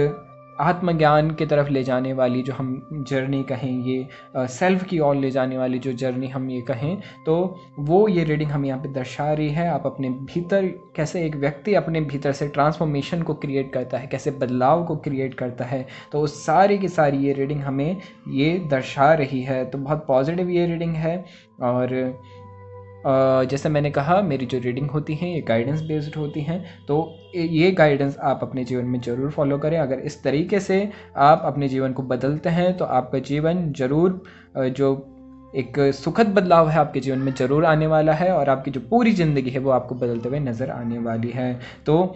आत्मज्ञान की तरफ ले जाने वाली जो हम जर्नी कहें, ये सेल्फ की ओर ले जाने वाली जो जर्नी हम ये कहें, तो वो ये रीडिंग हम यहाँ पे दर्शा रही है। आप अपने भीतर कैसे एक व्यक्ति अपने भीतर से ट्रांसफॉर्मेशन को क्रिएट करता है, कैसे बदलाव को क्रिएट करता है, तो उस सारी की सारी ये रीडिंग हमें ये दर्शा रही है। तो बहुत पॉजिटिव ये रीडिंग है। और जैसे मैंने कहा, मेरी जो रीडिंग होती हैं ये गाइडेंस बेस्ड होती हैं, तो ये गाइडेंस आप अपने जीवन में ज़रूर फॉलो करें। अगर इस तरीके से आप अपने जीवन को बदलते हैं तो आपका जीवन ज़रूर जो एक सुखद बदलाव है आपके जीवन में ज़रूर आने वाला है, और आपकी जो पूरी ज़िंदगी है वो आपको बदलते हुए नज़र आने वाली है। तो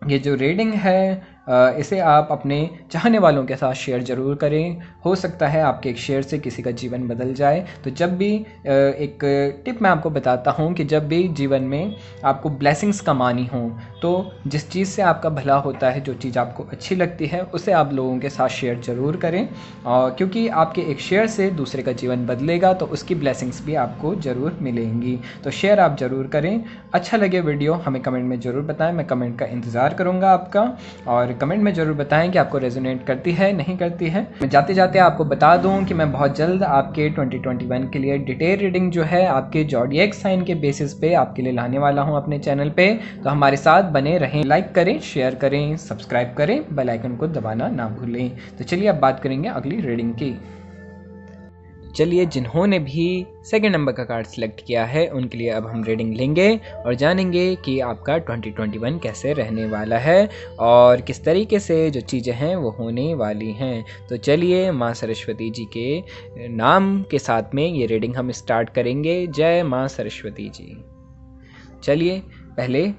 ये जो रीडिंग है इसे आप अपने चाहने वालों के साथ शेयर ज़रूर करें। हो सकता है आपके एक शेयर से किसी का जीवन बदल जाए। तो जब भी एक टिप मैं आपको बताता हूँ कि जब भी जीवन में आपको ब्लेसिंग्स कमानी हो, तो जिस चीज़ से आपका भला होता है, जो चीज़ आपको अच्छी लगती है, उसे आप लोगों के साथ शेयर ज़रूर करें, क्योंकि आपके एक शेयर से दूसरे का जीवन बदलेगा तो उसकी ब्लेसिंग्स भी आपको ज़रूर मिलेंगी। तो शेयर आप ज़रूर करें। अच्छा लगे वीडियो हमें कमेंट में ज़रूर बताएं, मैं कमेंट का इंतज़ार करूँगा आपका, और कमेंट में ज़रूर बताएं कि आपको रेजोनेट करती है नहीं करती है। मैं जाते जाते आपको बता दूं कि मैं बहुत जल्द आपके 2021 के लिए डिटेल रीडिंग जो है आपके ज़ोडिएक साइन के बेसिस पे आपके लिए लाने वाला हूं अपने चैनल पे। तो हमारे साथ बने रहें, लाइक करें, शेयर करें, सब्सक्राइब करें, बेल आइकन को दबाना ना भूलें। तो चलिए अब बात करेंगे अगली रीडिंग की। चलिए, जिन्होंने भी सेकंड नंबर का कार्ड सिलेक्ट किया है उनके लिए अब हम रीडिंग लेंगे और जानेंगे कि आपका 2021 कैसे रहने वाला है और किस तरीके से जो चीज़ें हैं वो होने वाली हैं। तो चलिए, माँ सरस्वती जी के नाम के साथ में ये रीडिंग हम स्टार्ट करेंगे। जय माँ सरस्वती जी। चलिए, पहले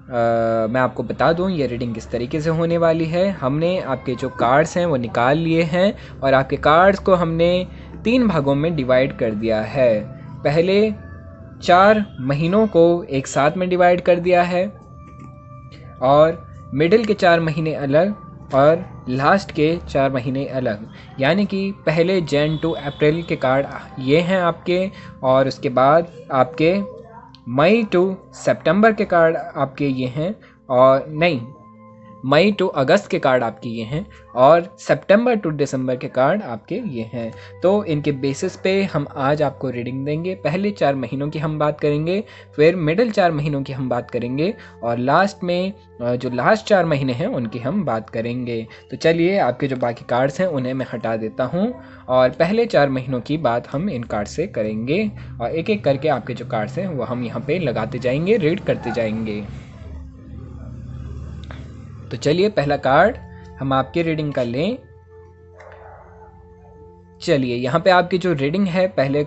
मैं आपको बता दूं ये रीडिंग किस तरीके से होने वाली है। हमने आपके जो कार्ड्स हैं वो निकाल लिए हैं और आपके कार्ड्स को हमने 3 भागों में डिवाइड कर दिया है। पहले 4 महीनों को एक साथ में डिवाइड कर दिया है, और मिडिल के 4 महीने अलग और लास्ट के 4 महीने अलग। यानी कि पहले जैन टू अप्रैल के कार्ड ये हैं आपके, और उसके बाद आपके मई टू सितंबर के कार्ड आपके ये हैं, और नहीं, मई टू अगस्त के कार्ड आपके ये हैं, और सितंबर टू दिसंबर के कार्ड आपके ये हैं। तो इनके बेसिस पे हम आज आपको रीडिंग देंगे। पहले 4 महीनों की हम बात करेंगे, फिर मिडिल 4 महीनों की हम बात करेंगे, और लास्ट में जो लास्ट 4 महीने हैं उनकी हम बात करेंगे। तो चलिए, आपके जो बाकी कार्ड्स हैं उन्हें मैं हटा देता हूं, और पहले 4 महीनों की बात हम इन कार्ड से करेंगे, और एक एक करके आपके जो कार्ड्स हैं वो हम यहाँ पे लगाते जाएंगे, रीड करते जाएंगे। तो चलिए, पहला कार्ड हम आपके रीडिंग का लें। चलिए, यहाँ पे आपकी जो रीडिंग है पहले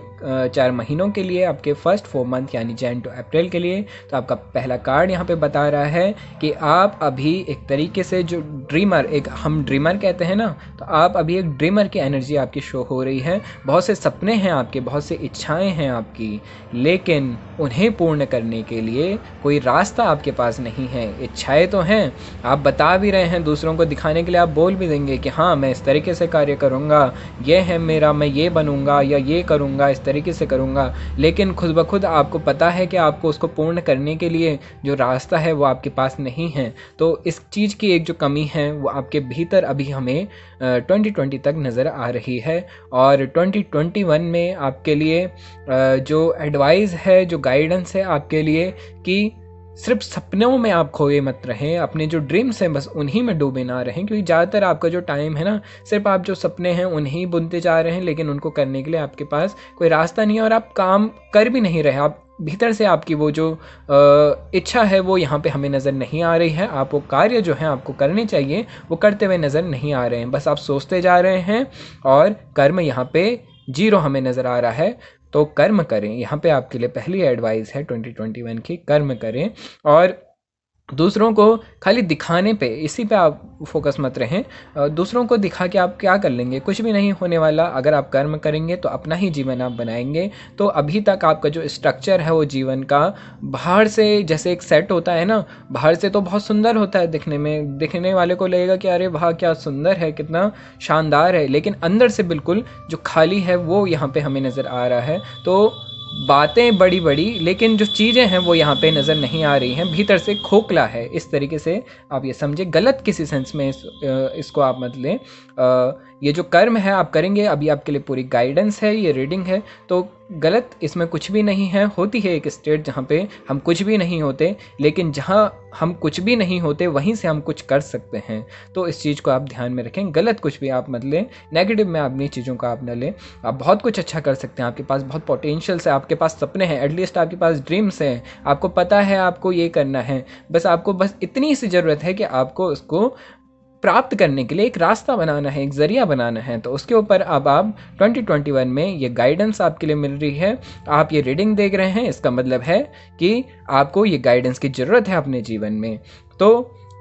4 महीनों के लिए, आपके फर्स्ट 4 मंथ यानी जैन टू अप्रैल के लिए, तो आपका पहला कार्ड यहाँ पे बता रहा है कि आप अभी एक तरीके से जो ड्रीमर, एक हम ड्रीमर कहते हैं ना, तो आप अभी एक ड्रीमर की एनर्जी आपकी शो हो रही है। बहुत से सपने हैं आपके, बहुत से इच्छाएं हैं आपकी, लेकिन उन्हें पूर्ण करने के लिए कोई रास्ता आपके पास नहीं है। इच्छाएं तो हैं, आप बता भी रहे हैं, दूसरों को दिखाने के लिए आप बोल भी देंगे कि हाँ मैं इस तरीके से कार्य करूँगा, ये है मेरा, मैं ये बनूंगा या ये करूंगा, इस तरीके से करूंगा, लेकिन खुद ब खुद आपको पता है कि आपको उसको पूर्ण करने के लिए जो रास्ता है वो आपके पास नहीं है। तो इस चीज़ की एक जो कमी है वो आपके भीतर अभी हमें 2020 तक नज़र आ रही है। और 2021 में आपके लिए जो एडवाइस है, जो गाइडेंस है आपके लिए, कि सिर्फ सपनों में आप खोए मत रहें, अपने जो ड्रीम्स हैं बस उन्हीं में डूबे ना रहें, क्योंकि ज़्यादातर आपका जो टाइम है ना, सिर्फ आप जो सपने हैं उन्हीं बुनते जा रहे हैं, लेकिन उनको करने के लिए आपके पास कोई रास्ता नहीं है, और आप काम कर भी नहीं रहे। आप भीतर से आपकी वो जो इच्छा है वो यहाँ पे हमें नज़र नहीं आ रही है। आप वो कार्य जो हैं आपको करने चाहिए वो करते हुए नज़र नहीं आ रहे हैं, बस आप सोचते जा रहे हैं, और कर्म यहाँ पे 0 हमें नज़र आ रहा है। तो कर्म करें, यहाँ पे आपके लिए पहली एडवाइस है 2021 की, कर्म करें। और दूसरों को खाली दिखाने पे, इसी पे आप फोकस मत रहें। दूसरों को दिखा के आप क्या कर लेंगे, कुछ भी नहीं होने वाला। अगर आप कर्म करेंगे तो अपना ही जीवन आप बनाएंगे। तो अभी तक आपका जो स्ट्रक्चर है वो जीवन का, बाहर से जैसे एक सेट होता है ना, बाहर से तो बहुत सुंदर होता है दिखने में, दिखने वाले को लगेगा कि अरे वाह क्या सुंदर है, कितना शानदार है, लेकिन अंदर से बिल्कुल जो खाली है वो यहाँ पे हमें नज़र आ रहा है। तो बातें बड़ी बड़ी, लेकिन जो चीज़ें हैं वो यहाँ पे नज़र नहीं आ रही हैं, भीतर से खोखला है। इस तरीके से आप ये समझे, गलत किसी सेंस में इसको आप मत लें। ये जो कर्म है आप करेंगे, अभी आपके लिए पूरी गाइडेंस है, ये रीडिंग है, तो गलत इसमें कुछ भी नहीं है। होती है एक स्टेट जहाँ पे हम कुछ भी नहीं होते, लेकिन जहाँ हम कुछ भी नहीं होते वहीं से हम कुछ कर सकते हैं। तो इस चीज़ को आप ध्यान में रखें, गलत कुछ भी आप मत लें, नेगेटिव में अपनी चीज़ों का आप न लें। आप बहुत कुछ अच्छा कर सकते हैं, आपके पास बहुत पोटेंशियल्स है, आपके पास सपने हैं, एटलीस्ट आपके पास ड्रीम्स हैं, आपको पता है आपको ये करना है। आपको बस इतनी सी ज़रूरत है कि आपको उसको प्राप्त करने के लिए एक रास्ता बनाना है, एक ज़रिया बनाना है। तो उसके ऊपर अब आप 2021 में ये गाइडेंस आपके लिए मिल रही है। आप ये रीडिंग देख रहे हैं, इसका मतलब है कि आपको ये गाइडेंस की ज़रूरत है अपने जीवन में। तो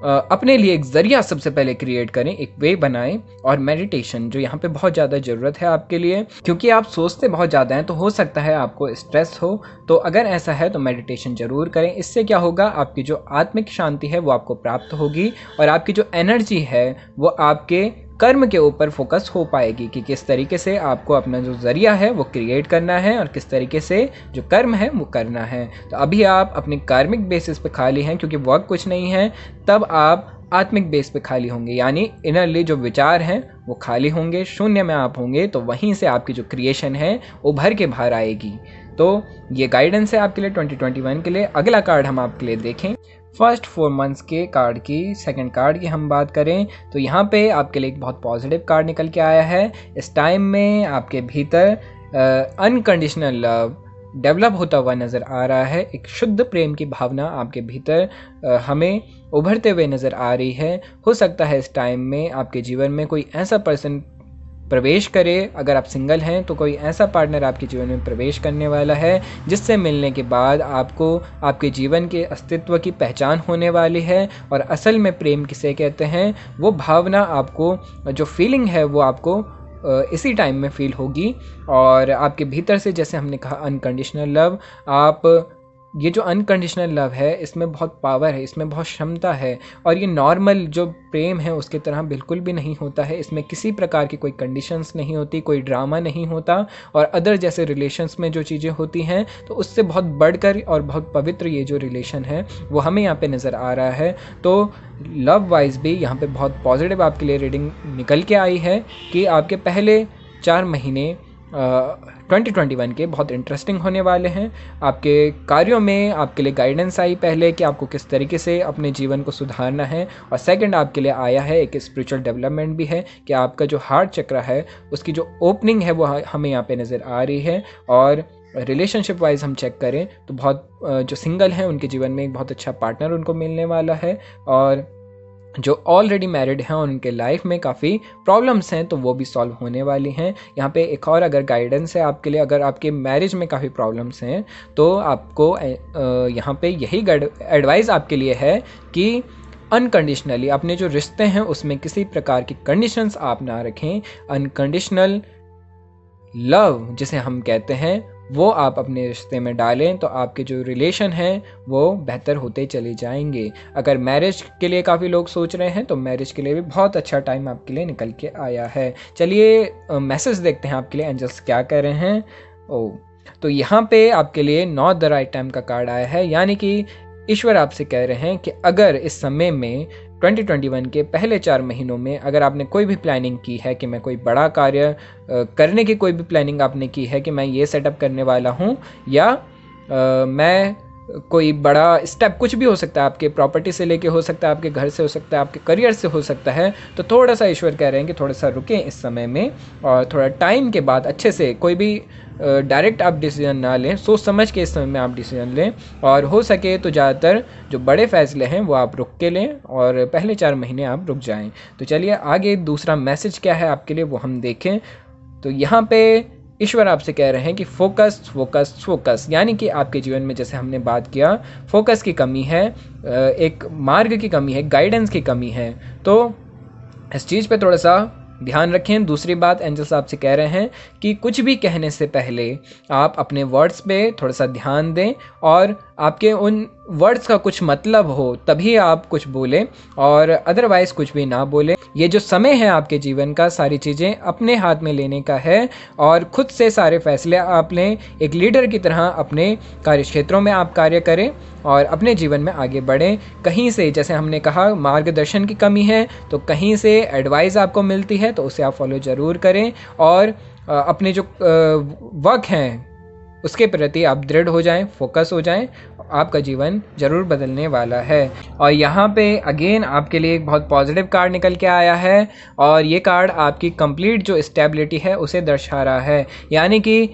अपने लिए एक ज़रिया सबसे पहले क्रिएट करें, एक वे बनाएं। और मेडिटेशन जो यहाँ पे बहुत ज़्यादा ज़रूरत है आपके लिए, क्योंकि आप सोचते बहुत ज़्यादा हैं, तो हो सकता है आपको स्ट्रेस हो। तो अगर ऐसा है तो मेडिटेशन ज़रूर करें। इससे क्या होगा, आपकी जो आत्मिक शांति है वो आपको प्राप्त होगी, और आपकी जो एनर्जी है वो आपके कर्म के ऊपर फोकस हो पाएगी कि किस तरीके से आपको अपना जो ज़रिया है वो क्रिएट करना है, और किस तरीके से जो कर्म है वो करना है। तो अभी आप अपने कार्मिक बेसिस पे खाली हैं, क्योंकि वर्क कुछ नहीं है, तब आप आत्मिक बेस पे खाली होंगे, यानी इनरली जो विचार हैं वो खाली होंगे, शून्य में आप होंगे। तो वहीं से आपकी जो क्रिएशन है उभर के बाहर आएगी। तो ये गाइडेंस है आपके लिए 2021 के लिए। अगला कार्ड हम आपके लिए देखें, फर्स्ट 4 मंथ्स के कार्ड की, सेकंड कार्ड की हम बात करें तो यहाँ पे आपके लिए एक बहुत पॉजिटिव कार्ड निकल के आया है। इस टाइम में आपके भीतर अनकंडीशनल लव डेवलप होता हुआ नज़र आ रहा है। एक शुद्ध प्रेम की भावना आपके भीतर हमें उभरते हुए नज़र आ रही है। हो सकता है इस टाइम में आपके जीवन में कोई ऐसा पर्सन प्रवेश करे, अगर आप सिंगल हैं तो कोई ऐसा पार्टनर आपके जीवन में प्रवेश करने वाला है, जिससे मिलने के बाद आपको आपके जीवन के अस्तित्व की पहचान होने वाली है। और असल में प्रेम किसे कहते हैं, वो भावना आपको, जो फीलिंग है वो आपको इसी टाइम में फील होगी। और आपके भीतर से, जैसे हमने कहा अनकंडीशनल लव, आप ये जो अनकंडीशनल लव है इसमें बहुत पावर है, इसमें बहुत क्षमता है। और ये नॉर्मल जो प्रेम है उसके तरह बिल्कुल भी नहीं होता है। इसमें किसी प्रकार की कोई कंडीशंस नहीं होती, कोई ड्रामा नहीं होता। और अदर जैसे रिलेशंस में जो चीज़ें होती हैं तो उससे बहुत बढ़कर और बहुत पवित्र ये जो रिलेशन है वो हमें यहाँ पे नज़र आ रहा है। तो लव वाइज भी यहाँ पे बहुत पॉजिटिव आपके लिए रीडिंग निकल के आई है कि आपके पहले 4 महीने 2021 के बहुत इंटरेस्टिंग होने वाले हैं। आपके कार्यों में आपके लिए गाइडेंस आई पहले कि आपको किस तरीके से अपने जीवन को सुधारना है, और सेकंड आपके लिए आया है एक स्पिरिचुअल डेवलपमेंट भी है कि आपका जो हार्ट चक्र है उसकी जो ओपनिंग है वो हमें यहाँ पे नज़र आ रही है। और रिलेशनशिप वाइज हम चेक करें तो बहुत जो सिंगल हैं उनके जीवन में एक बहुत अच्छा पार्टनर उनको मिलने वाला है, और जो ऑलरेडी मैरिड हैं और उनके लाइफ में काफ़ी प्रॉब्लम्स हैं तो वो भी सॉल्व होने वाली हैं। यहाँ पे एक और अगर गाइडेंस है आपके लिए, अगर आपके मैरिज में काफ़ी प्रॉब्लम्स हैं तो आपको यहाँ पे यही एडवाइस आपके लिए है कि अनकंडीशनली अपने जो रिश्ते हैं उसमें किसी प्रकार की कंडीशंस आप ना रखें। अनकंडीशनल लव जिसे हम कहते हैं वो आप अपने रिश्ते में डालें तो आपके जो रिलेशन हैं वो बेहतर होते चले जाएंगे। अगर मैरिज के लिए काफ़ी लोग सोच रहे हैं तो मैरिज के लिए भी बहुत अच्छा टाइम आपके लिए निकल के आया है। चलिए मैसेज देखते हैं आपके लिए एंजल्स क्या कह रहे हैं। तो यहाँ पे आपके लिए नॉट द राइट टाइम का कार्ड आया है, यानी कि ईश्वर आपसे कह रहे हैं कि अगर इस समय में 2021 के पहले 4 महीनों में अगर आपने कोई भी प्लानिंग की है कि मैं कोई बड़ा कार्य करने की कोई भी प्लानिंग आपने की है कि मैं ये सेटअप करने वाला हूँ, या मैं कोई बड़ा स्टेप, कुछ भी हो सकता है, आपके प्रॉपर्टी से लेके हो सकता है, आपके घर से हो सकता है, आपके करियर से हो सकता है, तो थोड़ा सा ईश्वर कह रहे हैं कि थोड़ा सा रुकें इस समय में और थोड़ा टाइम के बाद अच्छे से कोई भी डायरेक्ट आप डिसीजन ना लें, सोच समझ के इस समय में आप डिसीजन लें। और हो सके तो ज़्यादातर जो बड़े फैसले हैं वो आप रुक के लें और पहले 4 महीने आप रुक जाएं। तो चलिए आगे दूसरा मैसेज क्या है आपके लिए वो हम देखें। तो यहाँ पे ईश्वर आपसे कह रहे हैं कि फोकस फोकस फोकस, यानी कि आपके जीवन में जैसे हमने बात किया फोकस की कमी है, एक मार्ग की कमी है, गाइडेंस की कमी है, तो इस चीज़ पे थोड़ा सा ध्यान रखें। दूसरी बात एंजल्स आपसे कह रहे हैं कि कुछ भी कहने से पहले आप अपने वर्ड्स पे थोड़ा सा ध्यान दें और आपके उन वर्ड्स का कुछ मतलब हो तभी आप कुछ बोलें और अदरवाइज़ कुछ भी ना बोलें। ये जो समय है आपके जीवन का, सारी चीज़ें अपने हाथ में लेने का है और खुद से सारे फैसले आप लें। एक लीडर की तरह अपने कार्य क्षेत्रों में आप कार्य करें और अपने जीवन में आगे बढ़ें। कहीं से, जैसे हमने कहा, मार्गदर्शन की कमी है तो कहीं से एडवाइस आपको मिलती है तो उसे आप फॉलो ज़रूर करें और अपने जो वर्क हैं उसके प्रति आप दृढ़ हो जाएं, फोकस हो जाएं, आपका जीवन ज़रूर बदलने वाला है। और यहाँ पे अगेन आपके लिए एक बहुत पॉजिटिव कार्ड निकल के आया है और ये कार्ड आपकी कंप्लीट जो स्टेबिलिटी है उसे दर्शा रहा है, यानी कि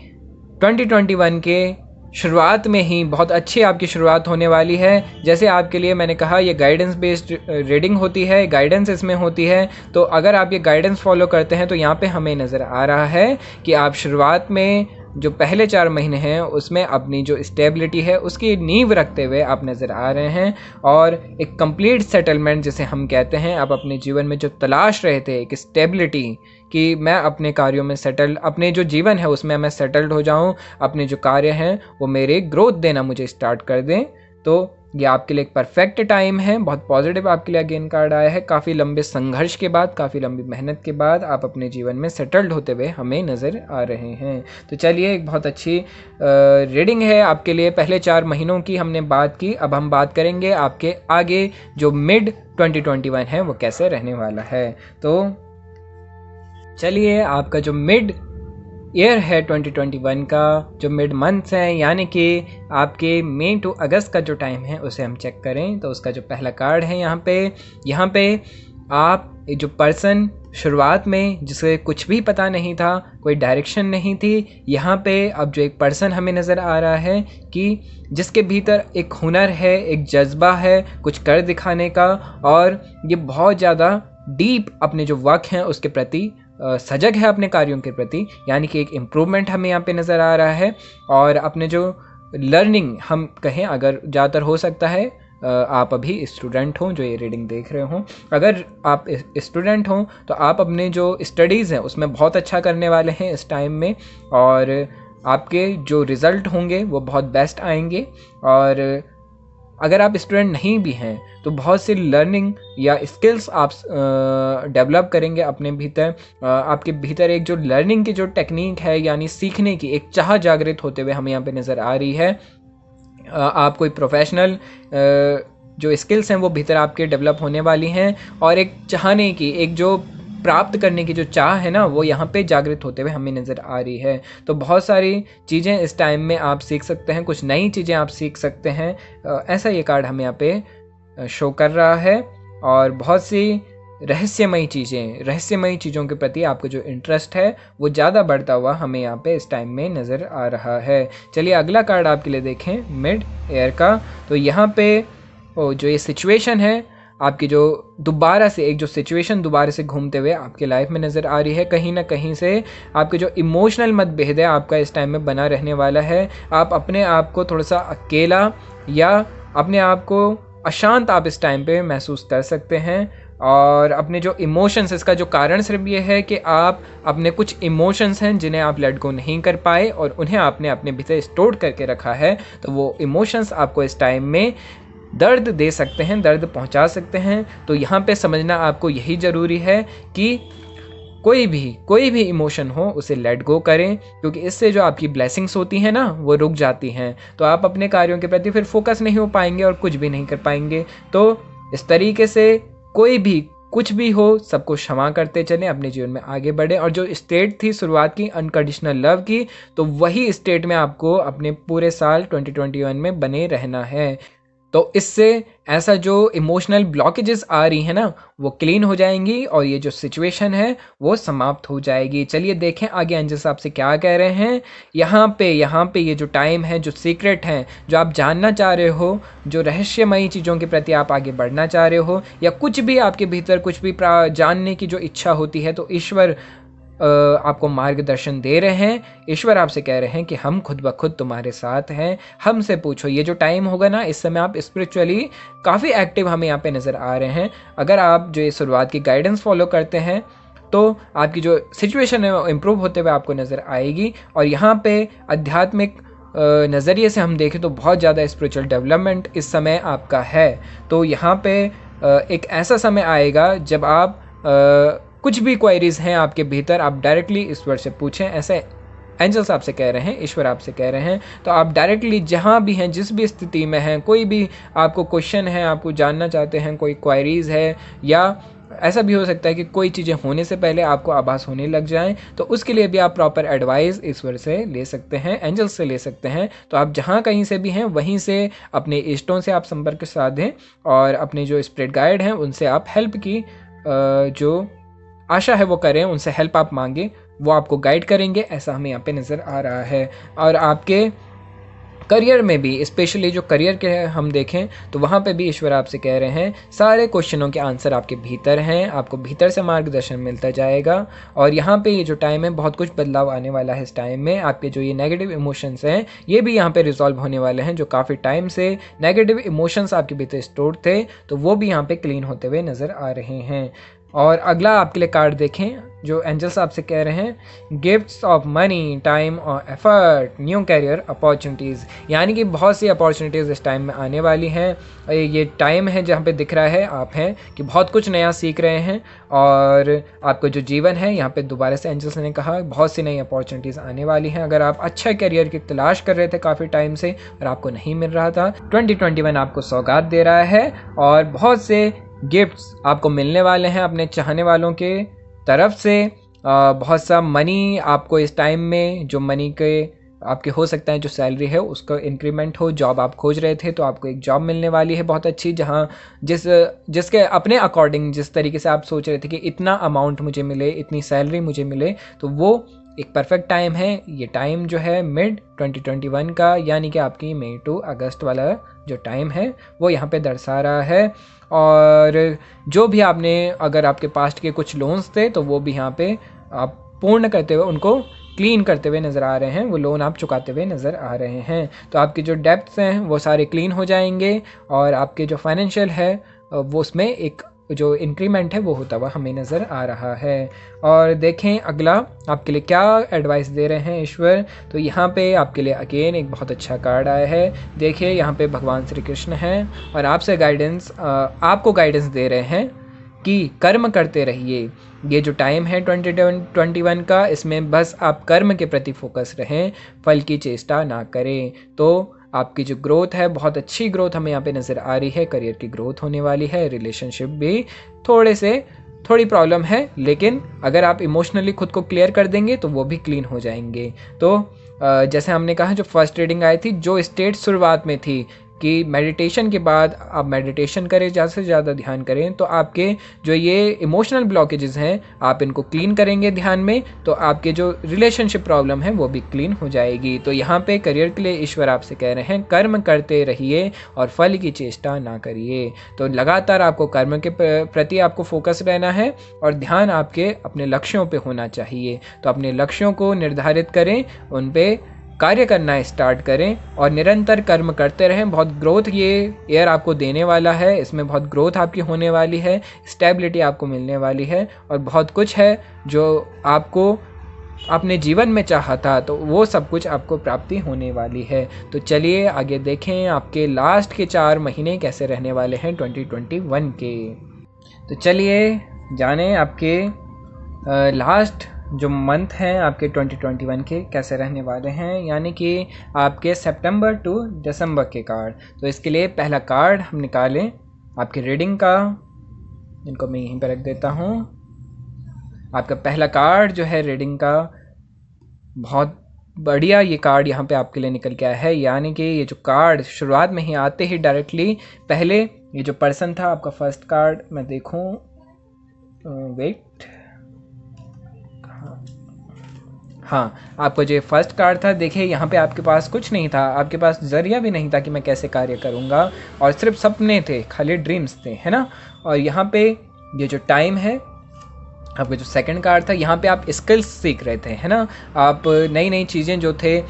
2021 के शुरुआत में ही बहुत अच्छी आपकी शुरुआत होने वाली है। जैसे आपके लिए मैंने कहा ये गाइडेंस बेस्ड रीडिंग होती है, गाइडेंस इसमें होती है, तो अगर आप ये गाइडेंस फॉलो करते हैं तो यहाँ पे हमें नज़र आ रहा है कि आप शुरुआत में जो पहले 4 महीने हैं उसमें अपनी जो स्टेबिलिटी है उसकी नींव रखते हुए आप नज़र आ रहे हैं और एक कंप्लीट सेटलमेंट जिसे हम कहते हैं, आप अपने जीवन में जो तलाश रहे थे एक स्टेबिलिटी कि मैं अपने कार्यों में सेटल, अपने जो जीवन है उसमें मैं सेटल्ड हो जाऊं, अपने जो कार्य हैं वो मेरे ग्रोथ देना मुझे स्टार्ट कर दें, तो ये आपके लिए एक परफेक्ट टाइम है। बहुत पॉजिटिव आपके लिए अगेन कार्ड आया है। काफ़ी लंबे संघर्ष के बाद, काफ़ी लंबी मेहनत के बाद आप अपने जीवन में सेटल्ड होते हुए हमें नज़र आ रहे हैं। तो चलिए, एक बहुत अच्छी रीडिंग है आपके लिए। पहले 4 महीनों की हमने बात की, अब हम बात करेंगे आपके आगे जो मिड 2021 है वो कैसे रहने वाला है। तो चलिए, आपका जो मिड ईयर है 2021 का, जो मिड मंथ्स हैं, यानी कि आपके मई टू अगस्त का जो टाइम है उसे हम चेक करें तो उसका जो पहला कार्ड है यहाँ पे आप जो पर्सन शुरुआत में जिसे कुछ भी पता नहीं था, कोई डायरेक्शन नहीं थी, यहाँ पे अब जो एक पर्सन हमें नज़र आ रहा है कि जिसके भीतर एक हुनर है, एक जज्बा है कुछ कर दिखाने का और ये बहुत ज़्यादा डीप अपने जो वर्क हैं उसके प्रति सजग है, अपने कार्यों के प्रति, यानी कि एक इम्प्रूवमेंट हमें यहाँ पे नज़र आ रहा है। और अपने जो लर्निंग हम कहें, अगर ज़्यादातर हो सकता है आप अभी स्टूडेंट हों जो ये रीडिंग देख रहे हों, अगर आप स्टूडेंट हों तो आप अपने जो स्टडीज़ हैं उसमें बहुत अच्छा करने वाले हैं इस टाइम में और आपके जो रिज़ल्ट होंगे वो बहुत बेस्ट आएंगे। और अगर आप स्टूडेंट नहीं भी हैं तो बहुत सी लर्निंग या स्किल्स आप डेवलप करेंगे अपने भीतर। आपके भीतर एक जो लर्निंग की जो टेक्निक है, यानी सीखने की एक चाह जागृत होते हुए हमें यहाँ पे नज़र आ रही है। आप कोई प्रोफेशनल जो स्किल्स हैं वो भीतर आपके डेवलप होने वाली हैं और एक चाहने की, एक जो प्राप्त करने की जो चाह है ना, वो यहाँ पे जागृत होते हुए हमें नज़र आ रही है। तो बहुत सारी चीज़ें इस टाइम में आप सीख सकते हैं, कुछ नई चीज़ें आप सीख सकते हैं, ऐसा ये कार्ड हमें यहाँ पे शो कर रहा है। और बहुत सी रहस्यमयी चीज़ों के प्रति आपका जो इंटरेस्ट है वो ज़्यादा बढ़ता हुआ हमें यहाँ पे इस टाइम में नज़र आ रहा है। चलिए, अगला कार्ड आपके लिए देखें मिड ईयर का। तो यहाँ पे जो ये सिचुएशन है आपकी, जो दोबारा से एक जो सिचुएशन दोबारा से घूमते हुए आपके लाइफ में नज़र आ रही है, कहीं ना कहीं से आपके जो इमोशनल मतभेद है आपका इस टाइम में बना रहने वाला है। आप अपने आप को थोड़ा सा अकेला या अपने आप को अशांत आप इस टाइम पे महसूस कर सकते हैं और अपने जो इमोशंस, इसका जो कारण सिर्फ ये है कि आप अपने कुछ इमोशंस हैं जिन्हें आप लेट गो नहीं कर पाए और उन्हें आपने अपने भीतर स्टोर करके रखा है। तो वो इमोशंस आपको इस टाइम में दर्द दे सकते हैं, दर्द पहुंचा सकते हैं। तो यहाँ पे समझना आपको यही ज़रूरी है कि कोई भी इमोशन हो उसे लेट गो करें, क्योंकि इससे जो आपकी ब्लेसिंग्स होती हैं ना वो रुक जाती हैं। तो आप अपने कार्यों के प्रति फिर फोकस नहीं हो पाएंगे और कुछ भी नहीं कर पाएंगे। तो इस तरीके से कोई भी कुछ भी हो, सबको क्षमा करते चलें, अपने जीवन में आगे बढ़ें। और जो स्टेट थी शुरुआत की अनकंडीशनल लव की, तो वही स्टेट में आपको अपने पूरे साल 2021 में बने रहना है। तो इससे ऐसा जो इमोशनल ब्लॉकेजेस आ रही है ना वो क्लीन हो जाएंगी और ये जो सिचुएशन है वो समाप्त हो जाएगी। चलिए देखें आगे एंजल साहब से क्या कह रहे हैं। यहाँ पे ये जो टाइम है, जो सीक्रेट है, जो आप जानना चाह रहे हो, जो रहस्यमयी चीज़ों के प्रति आप आगे बढ़ना चाह रहे हो, या कुछ भी आपके भीतर कुछ भी जानने की जो इच्छा होती है, तो ईश्वर आपको मार्गदर्शन दे रहे हैं। ईश्वर आपसे कह रहे हैं कि हम खुद ब खुद तुम्हारे साथ हैं, हमसे पूछो। ये जो टाइम होगा ना, इस समय आप स्पिरिचुअली काफ़ी एक्टिव हमें यहाँ पे नज़र आ रहे हैं। अगर आप जो ये शुरुआत की गाइडेंस फॉलो करते हैं तो आपकी जो सिचुएशन है वो इम्प्रूव होते हुए आपको नज़र आएगी। और यहाँ पे आध्यात्मिक नज़रिए से हम देखें तो बहुत ज़्यादा स्पिरिचुअल डेवलपमेंट इस समय आपका है। तो यहाँ पे एक ऐसा समय आएगा जब आप कुछ भी क्वेरीज हैं आपके भीतर, आप डायरेक्टली ईश्वर से पूछें। ऐसे एंजल्स आपसे कह रहे हैं, ईश्वर आपसे कह रहे हैं। तो आप डायरेक्टली जहाँ भी हैं, जिस भी स्थिति में हैं, कोई भी आपको क्वेश्चन है, आपको जानना चाहते हैं, कोई क्वेरीज है, या ऐसा भी हो सकता है कि कोई चीज़ें होने से पहले आपको आभास होने लग जाएं, तो उसके लिए भी आप प्रॉपर एडवाइस ईश्वर से ले सकते हैं, एंजल्स से ले सकते हैं। तो आप जहाँ कहीं से भी हैं वहीं से अपने इष्टों से आप संपर्क साधें और अपने जो स्पिरिट गाइड हैं उनसे आप हेल्प की जो आशा है वो करें, उनसे हेल्प आप मांगे, वो आपको गाइड करेंगे। ऐसा हमें यहाँ पे नज़र आ रहा है। और आपके करियर में भी, स्पेशली जो करियर के हम देखें तो वहाँ पे भी ईश्वर आपसे कह रहे हैं सारे क्वेश्चनों के आंसर आपके भीतर हैं, आपको भीतर से मार्गदर्शन मिलता जाएगा। और यहाँ पे ये जो टाइम है बहुत कुछ बदलाव आने वाला है। इस टाइम में आपके जो ये नेगेटिव इमोशंस हैं ये भी यहाँ पे रिजॉल्व होने वाले हैं। जो काफ़ी टाइम से नेगेटिव इमोशंस आपके भीतर स्टोर थे तो वो भी यहाँ पे क्लीन होते हुए नज़र आ रहे हैं। और अगला आपके लिए कार्ड देखें, जो एंजल्स आपसे कह रहे हैं गिफ्ट्स ऑफ मनी, टाइम और एफर्ट, न्यू कैरियर अपॉर्चुनिटीज़। यानी कि बहुत सी अपॉर्चुनिटीज़ इस टाइम में आने वाली हैं। ये टाइम है जहाँ पे दिख रहा है आप हैं कि बहुत कुछ नया सीख रहे हैं और आपका जो जीवन है यहाँ पे दोबारा से एंजल्स ने कहा बहुत सी नई अपॉर्चुनिटीज़ आने वाली हैं। अगर आप अच्छा करियर की तलाश कर रहे थे काफ़ी टाइम से और आपको नहीं मिल रहा था, 2021 आपको सौगात दे रहा है और बहुत से गिफ्ट्स आपको मिलने वाले हैं अपने चाहने वालों के तरफ से। बहुत सा मनी आपको इस टाइम में, जो मनी के आपके हो सकता है जो सैलरी है उसका इंक्रीमेंट हो, जॉब आप खोज रहे थे तो आपको एक जॉब मिलने वाली है बहुत अच्छी, जहां जिसके अपने अकॉर्डिंग, जिस तरीके से आप सोच रहे थे कि इतना अमाउंट मुझे मिले, इतनी सैलरी मुझे मिले, तो वो एक परफेक्ट टाइम है। ये टाइम जो है मिड 2021 का, यानी कि आपकी मई टू अगस्त वाला जो टाइम है वो यहाँ पे दर्शा रहा है। और जो भी आपने, अगर आपके पास्ट के कुछ लोन्स थे तो वो भी यहाँ पे आप पूर्ण करते हुए, उनको क्लीन करते हुए नज़र आ रहे हैं, वो लोन आप चुकाते हुए नज़र आ रहे हैं। तो आपके जो डेब्ट्स हैं वो सारे क्लीन हो जाएंगे और आपके जो फाइनेंशियल है वो उसमें एक जो इंक्रीमेंट है वो होता हुआ हमें नज़र आ रहा है। और देखें अगला आपके लिए क्या एडवाइस दे रहे हैं ईश्वर। तो यहाँ पे आपके लिए अगेन एक बहुत अच्छा कार्ड आया है। देखिए यहाँ पे भगवान श्री कृष्ण हैं और आपसे गाइडेंस, आपको गाइडेंस दे रहे हैं कि कर्म करते रहिए। ये जो टाइम है 2021 का, इसमें बस आप कर्म के प्रति फोकस रहें, फल की चेष्टा ना करें। तो आपकी जो ग्रोथ है, बहुत अच्छी ग्रोथ हमें यहाँ पे नज़र आ रही है। करियर की ग्रोथ होने वाली है, रिलेशनशिप भी थोड़ी प्रॉब्लम है, लेकिन अगर आप इमोशनली खुद को क्लियर कर देंगे तो वो भी क्लीन हो जाएंगे। तो जैसे हमने कहा, जो फर्स्ट रीडिंग आई थी, जो स्टेट शुरुआत में थी कि मेडिटेशन के बाद आप मेडिटेशन करें, ज़्यादा से ज़्यादा ध्यान करें, तो आपके जो ये इमोशनल ब्लॉकेजेस हैं आप इनको क्लीन करेंगे ध्यान में, तो आपके जो रिलेशनशिप प्रॉब्लम है वो भी क्लीन हो जाएगी। तो यहाँ पे करियर के लिए ईश्वर आपसे कह रहे हैं कर्म करते रहिए और फल की चेष्टा ना करिए। तो लगातार आपको कर्म के प्रति आपको फोकस रहना है और ध्यान आपके अपने लक्ष्यों पे होना चाहिए। तो अपने लक्ष्यों को निर्धारित करें, उन पे कार्य करना स्टार्ट करें और निरंतर कर्म करते रहें। बहुत ग्रोथ ये ईयर आपको देने वाला है, इसमें बहुत ग्रोथ आपकी होने वाली है, स्टेबिलिटी आपको मिलने वाली है और बहुत कुछ है जो आपको अपने जीवन में चाहा था, तो वो सब कुछ आपको प्राप्ति होने वाली है। तो चलिए आगे देखें आपके लास्ट के 4 महीने कैसे रहने वाले हैं 2021 के। तो चलिए जाने आपके लास्ट जो मंथ हैं आपके 2021 के कैसे रहने वाले हैं, यानी कि आपके सितंबर टू दिसंबर के कार्ड। तो इसके लिए पहला कार्ड हम निकालें आपकी रीडिंग का, इनको मैं यहीं पर रख देता हूँ। आपका पहला कार्ड जो है रीडिंग का, बहुत बढ़िया ये कार्ड यहाँ पे आपके लिए निकल के आया है। यानी कि ये जो कार्ड शुरुआत में ही आते ही डायरेक्टली पहले ये जो पर्सन था, आपका फर्स्ट कार्ड मैं देखूँ, वेट, हाँ, आपको जो फर्स्ट कार्ड था, देखिए यहाँ पे आपके पास कुछ नहीं था, आपके पास जरिया भी नहीं था कि मैं कैसे कार्य करूँगा, और सिर्फ सपने थे, खाली ड्रीम्स थे, है ना। और यहाँ पे ये जो टाइम है आपका जो सेकंड कार्ड था, यहाँ पे आप स्किल्स सीख रहे थे, है ना। आप नई नई चीज़ें जो थे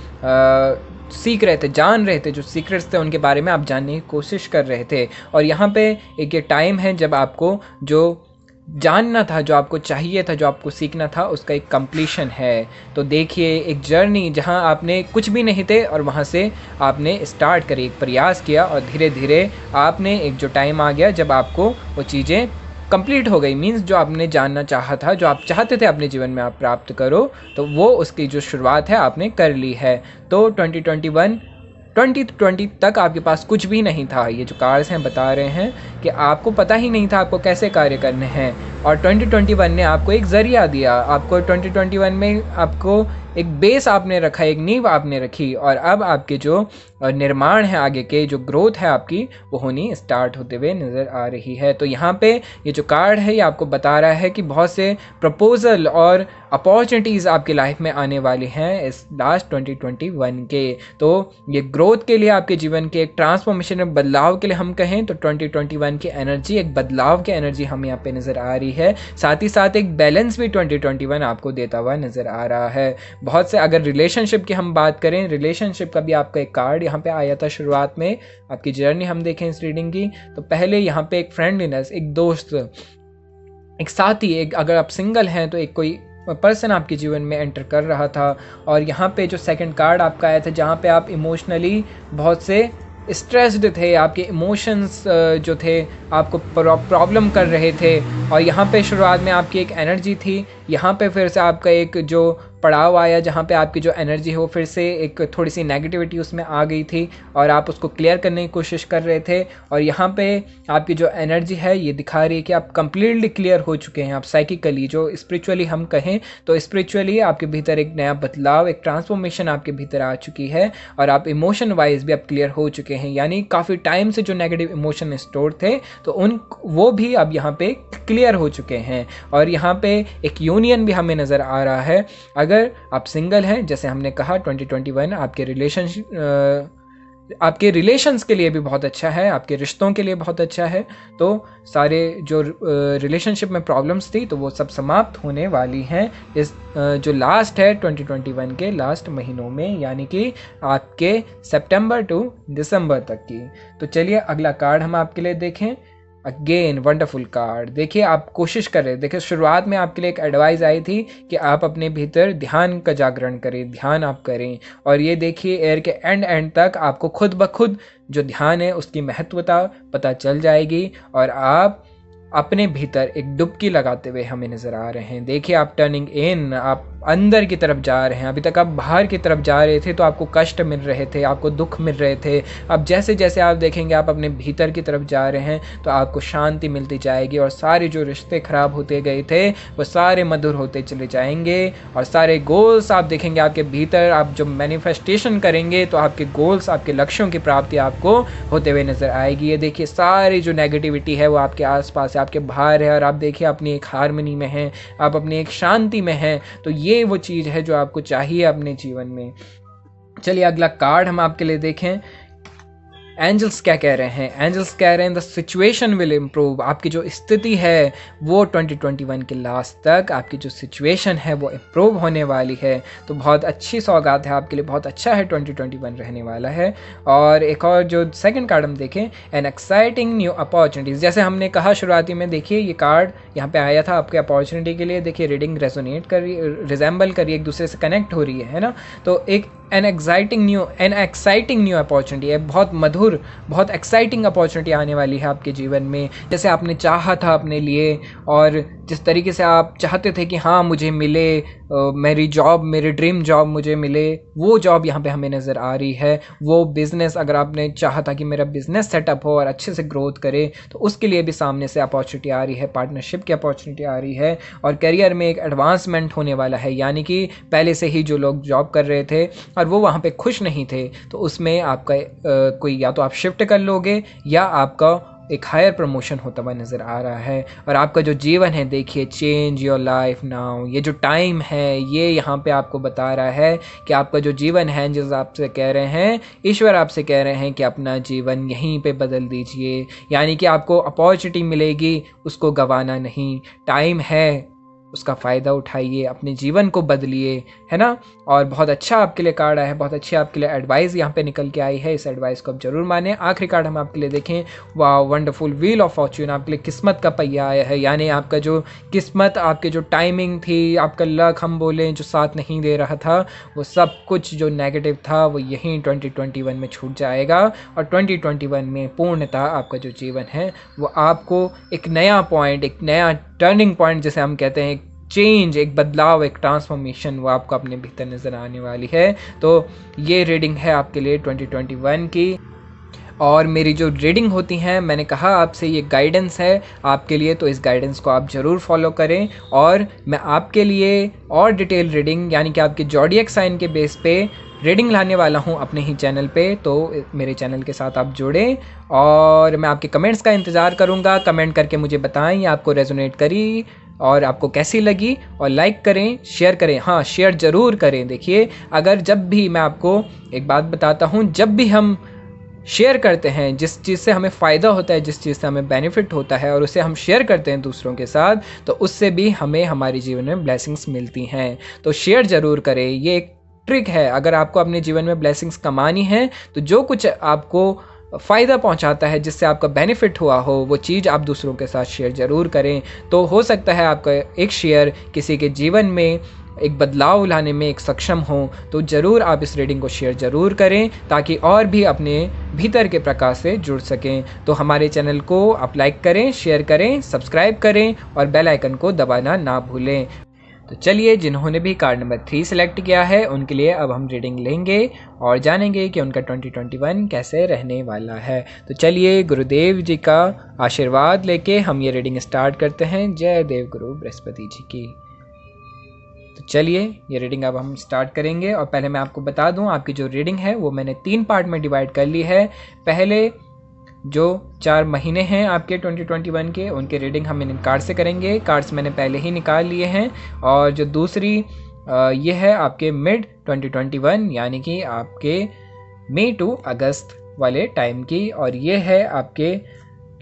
सीख रहे थे, जान रहे थे, जो सीक्रेट्स थे उनके बारे में आप जानने की कोशिश कर रहे थे। और यहाँ पे एक ये टाइम है जब आपको जो जानना था, जो आपको चाहिए था, जो आपको सीखना था, उसका एक कंप्लीशन है। तो देखिए एक जर्नी जहाँ आपने कुछ भी नहीं थे और वहाँ से आपने स्टार्ट करी, एक प्रयास किया और धीरे धीरे आपने एक जो टाइम आ गया जब आपको वो चीज़ें कंप्लीट हो गई। मीन्स जो आपने जानना चाहा था, जो आप चाहते थे अपने जीवन में आप प्राप्त करो, तो वो उसकी जो शुरुआत है आपने कर ली है। तो 2020 तक आपके पास कुछ भी नहीं था। ये जो कार्ड्स हैं बता रहे हैं कि आपको पता ही नहीं था आपको कैसे कार्य करने हैं, और 2021 ने आपको एक ज़रिया दिया। आपको 2021 में आपको एक बेस आपने रखा, एक नींव आपने रखी, और अब आपके जो निर्माण है, आगे के जो ग्रोथ है आपकी, वो होनी स्टार्ट होते हुए नज़र आ रही है। तो यहाँ पे ये जो कार्ड है ये आपको बता रहा है कि बहुत से प्रपोजल और अपॉर्चुनिटीज़ आपकी लाइफ में आने वाली हैं इस लास्ट 2021 के। तो ये ग्रोथ के लिए, आपके जीवन के एक ट्रांसफॉर्मेशन में बदलाव के लिए हम कहें तो 2021 की एनर्जी, एक बदलाव की एनर्जी हमें यहाँ पे नज़र आ रही है। साथ ही साथ एक बैलेंस भी 2021 आपको देता हुआ नज़र आ रहा है। बहुत से, अगर रिलेशनशिप की हम बात करें, रिलेशनशिप का भी आपका एक कार्ड यहाँ पे आया था शुरुआत में। आपकी जर्नी हम देखें इस रीडिंग की, तो पहले यहाँ पे एक फ्रेंडलीनेस, एक दोस्त, एक साथी, एक, अगर आप सिंगल हैं तो एक कोई पर्सन आपके जीवन में एंटर कर रहा था। और यहाँ पे जो सेकंड कार्ड आपका आया था, जहाँ पे आप इमोशनली बहुत से स्ट्रेस्ड थे, आपके इमोशंस जो थे आपको प्रॉब्लम कर रहे थे। और यहाँ पे शुरुआत में आपकी एक एनर्जी थी, यहाँ पे फिर से आपका एक जो पड़ाव आया जहाँ पे आपकी जो एनर्जी है वो फिर से एक थोड़ी सी नेगेटिविटी उसमें आ गई थी और आप उसको क्लियर करने की कोशिश कर रहे थे। और यहाँ पे आपकी जो एनर्जी है ये दिखा रही है कि आप कंप्लीटली क्लियर हो चुके हैं। आप साइकिकली, जो स्पिरिचुअली हम कहें तो स्पिरिचुअली आपके भीतर एक नया बदलाव, एक ट्रांसफॉर्मेशन आपके भीतर आ चुकी है, और आप इमोशन वाइज भी आप क्लियर हो चुके हैं। यानी काफ़ी टाइम से जो नेगेटिव इमोशन स्टोर थे तो वो भी अब यहाँ पे क्लियर हो चुके हैं। और यहाँ पे एक यूनियन भी हमें नज़र आ रहा है। अगर आप सिंगल हैं, जैसे हमने कहा 2021 आपके रिलेशंस के लिए भी बहुत अच्छा है, आपके रिश्तों के लिए बहुत अच्छा है। तो सारे जो रिलेशनशिप में प्रॉब्लम्स थी तो वो सब समाप्त होने वाली हैं इस जो लास्ट है 2021 के लास्ट महीनों में, यानी कि आपके सितंबर टू दिसंबर तक की। तो चलिए अगला कार्ड हम आपके लिए देखें। Again wonderful card. देखिए आप कोशिश कर रहे, देखिए शुरुआत में आपके लिए एक एडवाइस आई थी कि आप अपने भीतर ध्यान का जागरण करें, ध्यान आप करें। और ये देखिए एयर के एंड तक आपको खुद ब खुद जो ध्यान है उसकी महत्वता पता चल जाएगी और आप अपने भीतर एक डुबकी लगाते हुए हमें नज़र आ रहे हैं। देखिए आप टर्निंग इन, आप अंदर की तरफ जा रहे हैं। अभी तक आप बाहर की तरफ जा रहे थे तो आपको कष्ट मिल रहे थे, आपको दुख मिल रहे थे। अब जैसे जैसे आप देखेंगे आप अपने भीतर की तरफ जा रहे हैं तो आपको शांति मिलती जाएगी और सारे जो रिश्ते खराब होते गए थे वो सारे मधुर होते चले जाएंगे। और सारे गोल्स आप देखेंगे आपके भीतर, आप जो मैनिफेस्टेशन करेंगे तो आपके गोल्स, आपके लक्ष्यों की प्राप्ति आपको होते हुए नज़र आएगी। ये देखिए सारी जो नेगेटिविटी है वो आपके आसपास है, आपके बाहर है, और आप देखिए अपनी एक हार्मनी में हैं, आप अपनी एक शांति में हैं। तो ये वो चीज़ है जो आपको चाहिए अपने जीवन में। चलिए अगला कार्ड हम आपके लिए देखें। एंजल्स क्या कह रहे हैं? एंजल्स कह रहे हैं द सिचुएशन विल इम्प्रूव। आपकी जो स्थिति है वो 2021 के लास्ट तक आपकी जो सिचुएशन है वो इम्प्रूव होने वाली है। तो बहुत अच्छी सौगात है आपके लिए, बहुत अच्छा है 2021 रहने वाला है। और एक और जो सेकंड कार्ड हम देखें, एन एक्साइटिंग न्यू अपॉर्चुनिटीज़। जैसे हमने कहा शुरुआती में, देखिए ये कार्ड यहाँ पे आया था आपके अपॉर्चुनिटी के लिए। देखिए रीडिंग रेजोनेट कर रही, रिजेंबल कर रही है, एक दूसरे से कनेक्ट हो रही है ना। तो एक एन एक्साइटिंग न्यू अपॉर्चुनिटी है, बहुत मधुर, बहुत एक्साइटिंग अपॉर्चुनिटी आने वाली है आपके जीवन में। जैसे आपने चाहा था अपने लिए और जिस तरीके से आप चाहते थे कि हाँ मुझे मिले, मेरी जॉब, मेरी ड्रीम जॉब मुझे मिले, वो जॉब यहाँ पे हमें नज़र आ रही है। वो बिज़नेस, अगर आपने चाहा था कि मेरा बिज़नेस सेटअप हो और अच्छे से ग्रोथ करे, तो उसके लिए भी सामने से अपॉर्चुनिटी आ रही है, पार्टनरशिप की अपॉर्चुनिटी आ रही है। और करियर में एक एडवांसमेंट होने वाला है, यानी कि पहले से ही जो लोग जॉब कर रहे थे और वो वहाँ पे खुश नहीं थे, तो उसमें आपका कोई, या तो आप शिफ्ट कर लोगे या आपका एक हायर प्रमोशन होता हुआ नज़र आ रहा है। और आपका जो जीवन है, देखिए चेंज योर लाइफ नाउ, ये जो टाइम है ये यहाँ पे आपको बता रहा है कि आपका जो जीवन है, एंजल्स आपसे कह रहे हैं, ईश्वर आपसे कह रहे हैं कि अपना जीवन यहीं पे बदल दीजिए। यानी कि आपको अपॉर्चुनिटी मिलेगी, उसको गंवाना नहीं। टाइम है, उसका फ़ायदा उठाइए, अपने जीवन को बदलिए, है ना। और बहुत अच्छा आपके लिए कार्ड आया है, बहुत अच्छी आपके लिए एडवाइस यहाँ पे निकल के आई है, इस एडवाइस को आप जरूर माने। आखिरी कार्ड हम आपके लिए देखें, वाह वंडरफुल, व्हील ऑफ फॉर्च्यून, आपके लिए किस्मत का पहिया आया है। यानी आपका जो किस्मत, आपके जो टाइमिंग थी, आपका लक हम बोलें जो साथ नहीं दे रहा था, वो सब कुछ जो नेगेटिव था वो यहीं 2021 में छूट जाएगा। और 2021 में पूर्णतः आपका जो जीवन है वो आपको एक नया पॉइंट, एक नया टर्निंग पॉइंट जिसे हम कहते हैं, एक चेंज, एक बदलाव, एक ट्रांसफॉर्मेशन, वो आपको अपने भीतर नज़र आने वाली है। तो ये रीडिंग है आपके लिए 2021 की। और मेरी जो रीडिंग होती हैं, मैंने कहा आपसे ये गाइडेंस है आपके लिए, तो इस गाइडेंस को आप ज़रूर फॉलो करें। और मैं आपके लिए और डिटेल रीडिंग, यानी कि आपके ज़ोडिएक साइन के बेस पे रीडिंग लाने वाला हूँ अपने ही चैनल पे, तो मेरे चैनल के साथ आप जुड़ें। और मैं आपके कमेंट्स का इंतज़ार करूँगा। कमेंट करके मुझे बताएं ये आपको रेजोनेट करी और आपको कैसी लगी, और लाइक करें, शेयर करें। हाँ, शेयर ज़रूर करें। देखिए, अगर जब भी, मैं आपको एक बात बताता हूँ, जब भी हम शेयर करते हैं, जिस चीज़ से हमें फ़ायदा होता है, जिस चीज़ से हमें बेनिफिट होता है, और उसे हम शेयर करते हैं दूसरों के साथ, तो उससे भी हमें हमारे जीवन में ब्लेसिंग्स मिलती हैं। तो शेयर ज़रूर करें, ये एक ट्रिक है। अगर आपको अपने जीवन में ब्लेसिंग्स कमानी है, तो जो कुछ आपको फ़ायदा पहुंचाता है, जिससे आपका बेनिफिट हुआ हो, वो चीज़ आप दूसरों के साथ शेयर ज़रूर करें। तो हो सकता है आपका एक शेयर किसी के जीवन में एक बदलाव लाने में एक सक्षम हो। तो ज़रूर आप इस रीडिंग को शेयर ज़रूर करें, ताकि और भी अपने भीतर के प्रकाश से जुड़ सकें। तो हमारे चैनल को आप लाइक करें, शेयर करें, सब्सक्राइब करें और बेल आइकन को दबाना ना भूलें। तो चलिए, जिन्होंने भी कार्ड नंबर 3 सेलेक्ट किया है उनके लिए अब हम रीडिंग लेंगे और जानेंगे कि उनका 2021 कैसे रहने वाला है। तो चलिए, गुरुदेव जी का आशीर्वाद लेके हम ये रीडिंग स्टार्ट करते हैं। जय देव गुरु बृहस्पति जी की। तो चलिए, ये रीडिंग अब हम स्टार्ट करेंगे। और पहले मैं आपको बता दूं, आपकी जो रीडिंग है वो मैंने 3 पार्ट में डिवाइड कर ली है। पहले जो 4 महीने हैं आपके 2021 के, उनके रीडिंग हम इन कार्ड से करेंगे। कार्ड्स मैंने पहले ही निकाल लिए हैं। और जो दूसरी ये है आपके मिड 2021, यानी कि आपके मई टू अगस्त वाले टाइम की। और ये है आपके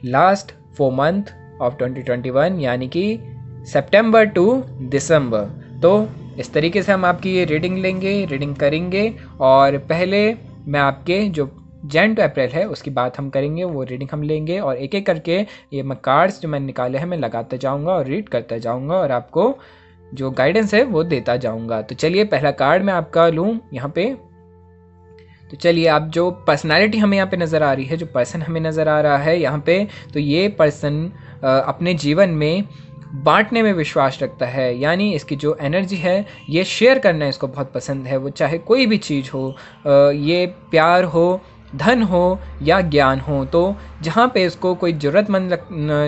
लास्ट 4 मंथ ऑफ 2021, यानी कि सितंबर टू दिसंबर। तो इस तरीके से हम आपकी ये रीडिंग लेंगे, रीडिंग करेंगे। और पहले मैं आपके जो जैन टू अप्रैल है उसकी बात हम करेंगे, वो रीडिंग हम लेंगे। और एक एक करके ये मैं कार्ड्स जो मैंने निकाले हैं मैं लगाता जाऊंगा और रीड करता जाऊंगा और आपको जो गाइडेंस है वो देता जाऊंगा। तो चलिए, पहला कार्ड मैं आपका लूँ यहाँ पे। तो चलिए, आप जो पर्सनालिटी हमें यहाँ पे नज़र आ रही है, जो पर्सन हमें नज़र आ रहा है यहाँ पे, तो ये पर्सन अपने जीवन में बांटने में विश्वास रखता है। यानी इसकी जो एनर्जी है, ये शेयर करना इसको बहुत पसंद है। वो चाहे कोई भी चीज़ हो, ये प्यार हो, धन हो या ज्ञान हो, तो जहाँ पे इसको कोई ज़रूरतमंद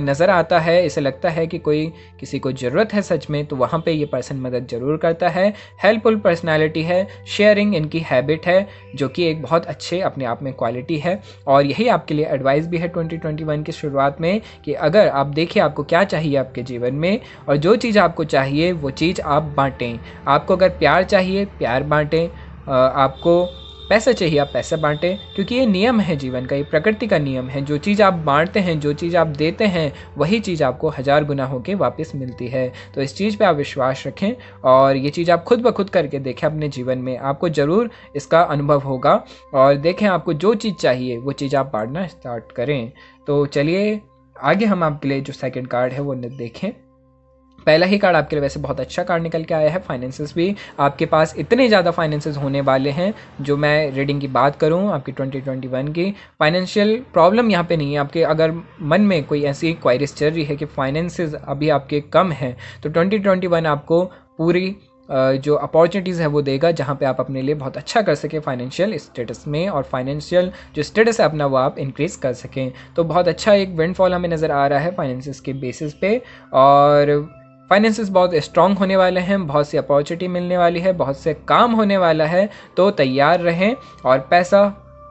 नज़र आता है, इसे लगता है कि कोई किसी को ज़रूरत है सच में, तो वहाँ पे ये पर्सन मदद ज़रूर करता है। हेल्पफुल पर्सनालिटी है, शेयरिंग इनकी हैबिट है, जो कि एक बहुत अच्छे अपने आप में क्वालिटी है। और यही आपके लिए एडवाइस भी है 2021 की शुरुआत में, कि अगर आप देखिए आपको क्या चाहिए आपके जीवन में, और जो चीज़ आपको चाहिए वो चीज़ आप बांटें। आपको अगर प्यार चाहिए, प्यार बांटें। आपको पैसा चाहिए, आप पैसा बांटें, क्योंकि ये नियम है जीवन का, ये प्रकृति का नियम है। जो चीज़ आप बांटते हैं, जो चीज़ आप देते हैं, वही चीज़ आपको 1000 गुना होकर वापस मिलती है। तो इस चीज़ पे आप विश्वास रखें और ये चीज़ आप खुद ब खुद करके देखें अपने जीवन में, आपको ज़रूर इसका अनुभव होगा। और देखें, आपको जो चीज़ चाहिए वो चीज़ आप बांटना स्टार्ट करें। तो चलिए, आगे हम आपके लिए जो सेकेंड कार्ड है वो देखें। पहला ही कार्ड आपके लिए वैसे बहुत अच्छा कार्ड निकल के आया है। फाइनेंसेस भी आपके पास इतने ज़्यादा फाइनेंसेस होने वाले हैं। जो मैं रीडिंग की बात करूं आपकी 2021 की, फाइनेंशियल प्रॉब्लम यहाँ पे नहीं है। आपके अगर मन में कोई ऐसी क्वायरीज चल रही है कि फाइनेंसेस अभी आपके कम हैं, तो 2021 आपको पूरी जो अपॉर्चुनिटीज़ है वो देगा, जहाँ पे आप अपने लिए बहुत अच्छा कर सकें फाइनेंशियल स्टेटस में, और फाइनेंशियल जो स्टेटस है अपना वो आप इंक्रीज़ कर सकें। तो बहुत अच्छा एक विंडफॉल हमें नज़र आ रहा है फाइनेंसेस के बेसिस पे। और फाइनेंसेस बहुत स्ट्रॉन्ग होने वाले हैं, बहुत सी अपॉर्चुनिटी मिलने वाली है, बहुत से काम होने वाला है। तो तैयार रहें और पैसा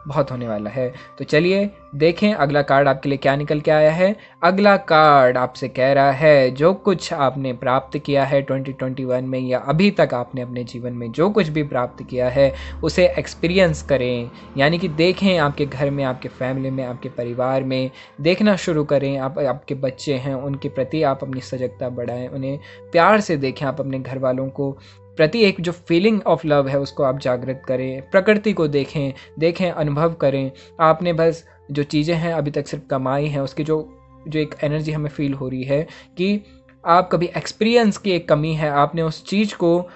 बहुत होने वाला है। तो चलिए देखें अगला कार्ड आपके लिए क्या निकल के आया है। अगला कार्ड आपसे कह रहा है जो कुछ आपने प्राप्त किया है 2021 में, या अभी तक आपने अपने जीवन में जो कुछ भी प्राप्त किया है उसे एक्सपीरियंस करें, यानी कि देखें आपके घर में, आपके फैमिली में, आपके परिवार में, देखना शुरू करें। आपके बच्चे हैं उनके प्रति आप अपनी सजगता बढ़ाएं, उन्हें प्यार से देखें। आप अपने घर वालों को प्रति एक जो फीलिंग ऑफ लव है उसको आप जागृत करें। प्रकृति को देखें, अनुभव करें। आपने बस जो चीज़ें हैं अभी तक सिर्फ कमाई हैं, उसकी जो एक एनर्जी हमें फील हो रही है कि आप कभी एक्सपीरियंस की एक कमी है, आपने उस चीज़ को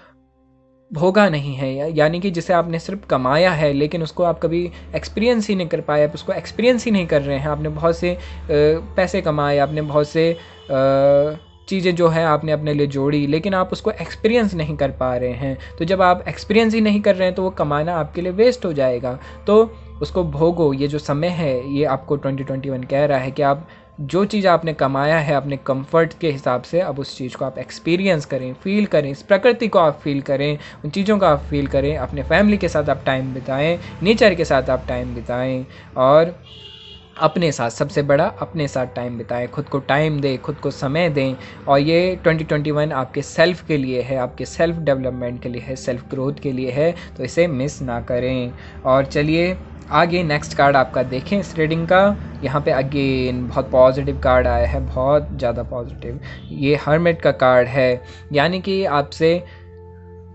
भोगा नहीं है, यानी कि जिसे आपने सिर्फ कमाया है लेकिन उसको आप कभी एक्सपीरियंस ही नहीं कर पाए, आप उसको एक्सपीरियंस ही नहीं कर रहे हैं। आपने बहुत से पैसे कमाए, आपने बहुत से चीज़ें जो है आपने अपने लिए जोड़ी, लेकिन आप उसको एक्सपीरियंस नहीं कर पा रहे हैं। तो जब आप एक्सपीरियंस ही नहीं कर रहे हैं तो वो कमाना आपके लिए वेस्ट हो जाएगा। तो उसको भोगो। ये जो समय है ये आपको 2021 कह रहा है कि आप जो चीज़ आपने कमाया है अपने कंफर्ट के हिसाब से, अब उस चीज़ को आप एक्सपीरियंस करें, फील करें, इस प्रकृति को आप फील करें, उन चीज़ों को आप फील करें। अपने फैमिली के साथ आप टाइम बिताएं, नेचर के साथ आप टाइम बिताएं और अपने साथ, सबसे बड़ा अपने साथ टाइम बिताएं। खुद को टाइम दें, खुद को समय दें। और ये 2021 आपके सेल्फ के लिए है, आपके सेल्फ डेवलपमेंट के लिए है, सेल्फ ग्रोथ के लिए है। तो इसे मिस ना करें। और चलिए आगे नेक्स्ट कार्ड आपका देखें इस रीडिंग का। यहाँ पे अगेन बहुत पॉजिटिव कार्ड आया है, बहुत ज़्यादा पॉजिटिव। ये हर्मिट का कार्ड है, यानी कि आपसे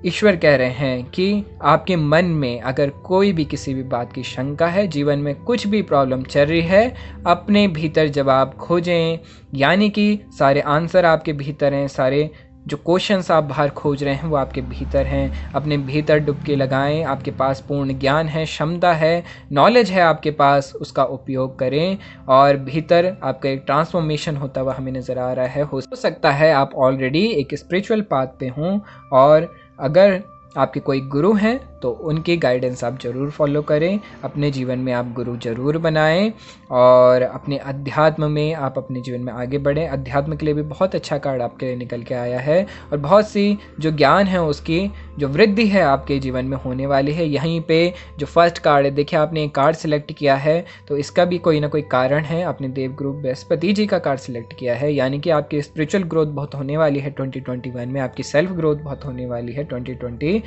ईश्वर कह रहे हैं कि आपके मन में अगर कोई भी किसी भी बात की शंका है, जीवन में कुछ भी प्रॉब्लम चल रही है, अपने भीतर जवाब खोजें। यानी कि सारे आंसर आपके भीतर हैं, सारे जो क्वेश्चंस आप बाहर खोज रहे हैं वो आपके भीतर हैं। अपने भीतर डुबकी लगाएं। आपके पास पूर्ण ज्ञान है, क्षमता है, नॉलेज है आपके पास, उसका उपयोग करें। और भीतर आपका एक ट्रांसफॉर्मेशन होता हुआ हमें नज़र आ रहा है। हो सकता है आप ऑलरेडी एक स्पिरिचुअल पाथ पे हों, और अगर आपके कोई गुरु हैं तो उनकी गाइडेंस आप ज़रूर फॉलो करें। अपने जीवन में आप गुरु ज़रूर बनाएं और अपने अध्यात्म में आप अपने जीवन में आगे बढ़ें। अध्यात्म के लिए भी बहुत अच्छा कार्ड आपके लिए निकल के आया है, और बहुत सी जो ज्ञान है उसकी जो वृद्धि है आपके जीवन में होने वाली है। यहीं पे जो फर्स्ट कार्ड है, देखिए आपने एक कार्ड सिलेक्ट किया है तो इसका भी कोई ना कोई कारण है। आपने देवगुरु बृहस्पति जी का कार्ड सिलेक्ट किया है, यानी कि आपकी स्पिरिचुअल ग्रोथ बहुत होने वाली है 2021 में, आपकी सेल्फ ग्रोथ बहुत होने वाली है 2021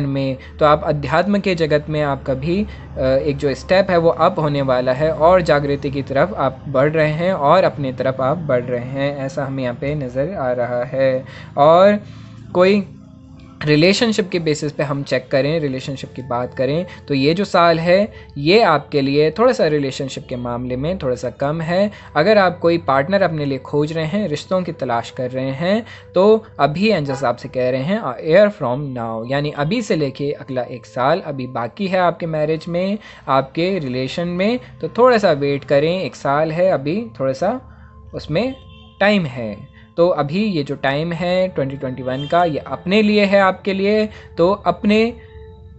में। तो आप अध्यात्म के जगत में आपका भी एक जो स्टेप है वो अप होने वाला है, और जागृति की तरफ आप बढ़ रहे हैं और अपने तरफ आप बढ़ रहे हैं, ऐसा हमें यहाँ पे नज़र आ रहा है। और कोई रिलेशनशिप के बेसिस पे हम चेक करें, रिलेशनशिप की बात करें तो ये जो साल है ये आपके लिए थोड़ा सा रिलेशनशिप के मामले में थोड़ा सा कम है। अगर आप कोई पार्टनर अपने लिए खोज रहे हैं, रिश्तों की तलाश कर रहे हैं, तो अभी एंजल्स आपसे कह रहे हैं एयर फ्रॉम नाउ, यानी अभी से लेके अगला एक साल अभी बाकी है आपके मैरिज में, आपके रिलेशन में। तो थोड़ा सा वेट करें, एक साल है अभी, थोड़ा सा उसमें टाइम है। तो अभी ये जो टाइम है 2021 का ये अपने लिए है, आपके लिए। तो अपने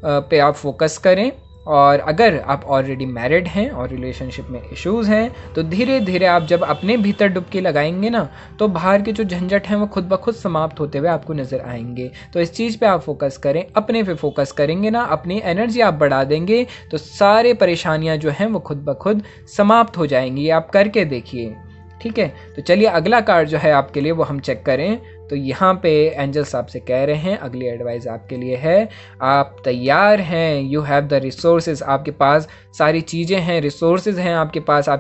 पे आप फोकस करें। और अगर आप ऑलरेडी मैरिड हैं और रिलेशनशिप में इश्यूज़ हैं तो धीरे धीरे आप जब अपने भीतर डुबकी लगाएंगे ना, तो बाहर के जो झंझट हैं वो खुद ब खुद समाप्त होते हुए आपको नज़र आएंगे। तो इस चीज़ पे आप फोकस करें, अपने पे फोकस करेंगे ना, अपनी एनर्जी आप बढ़ा देंगे तो सारे परेशानियां जो हैं वो खुद ब खुद समाप्त हो जाएंगी। ये आप करके देखिए, ठीक है। तो चलिए अगला कार्ड जो है आपके लिए वो हम चेक करें। तो यहाँ पे एंजल्स आपसे कह रहे हैं अगली एडवाइस आपके लिए है, आप तैयार हैं, यू हैव द रिसोर्सेज, आपके पास सारी चीज़ें हैं, रिसोर्सेज हैं आपके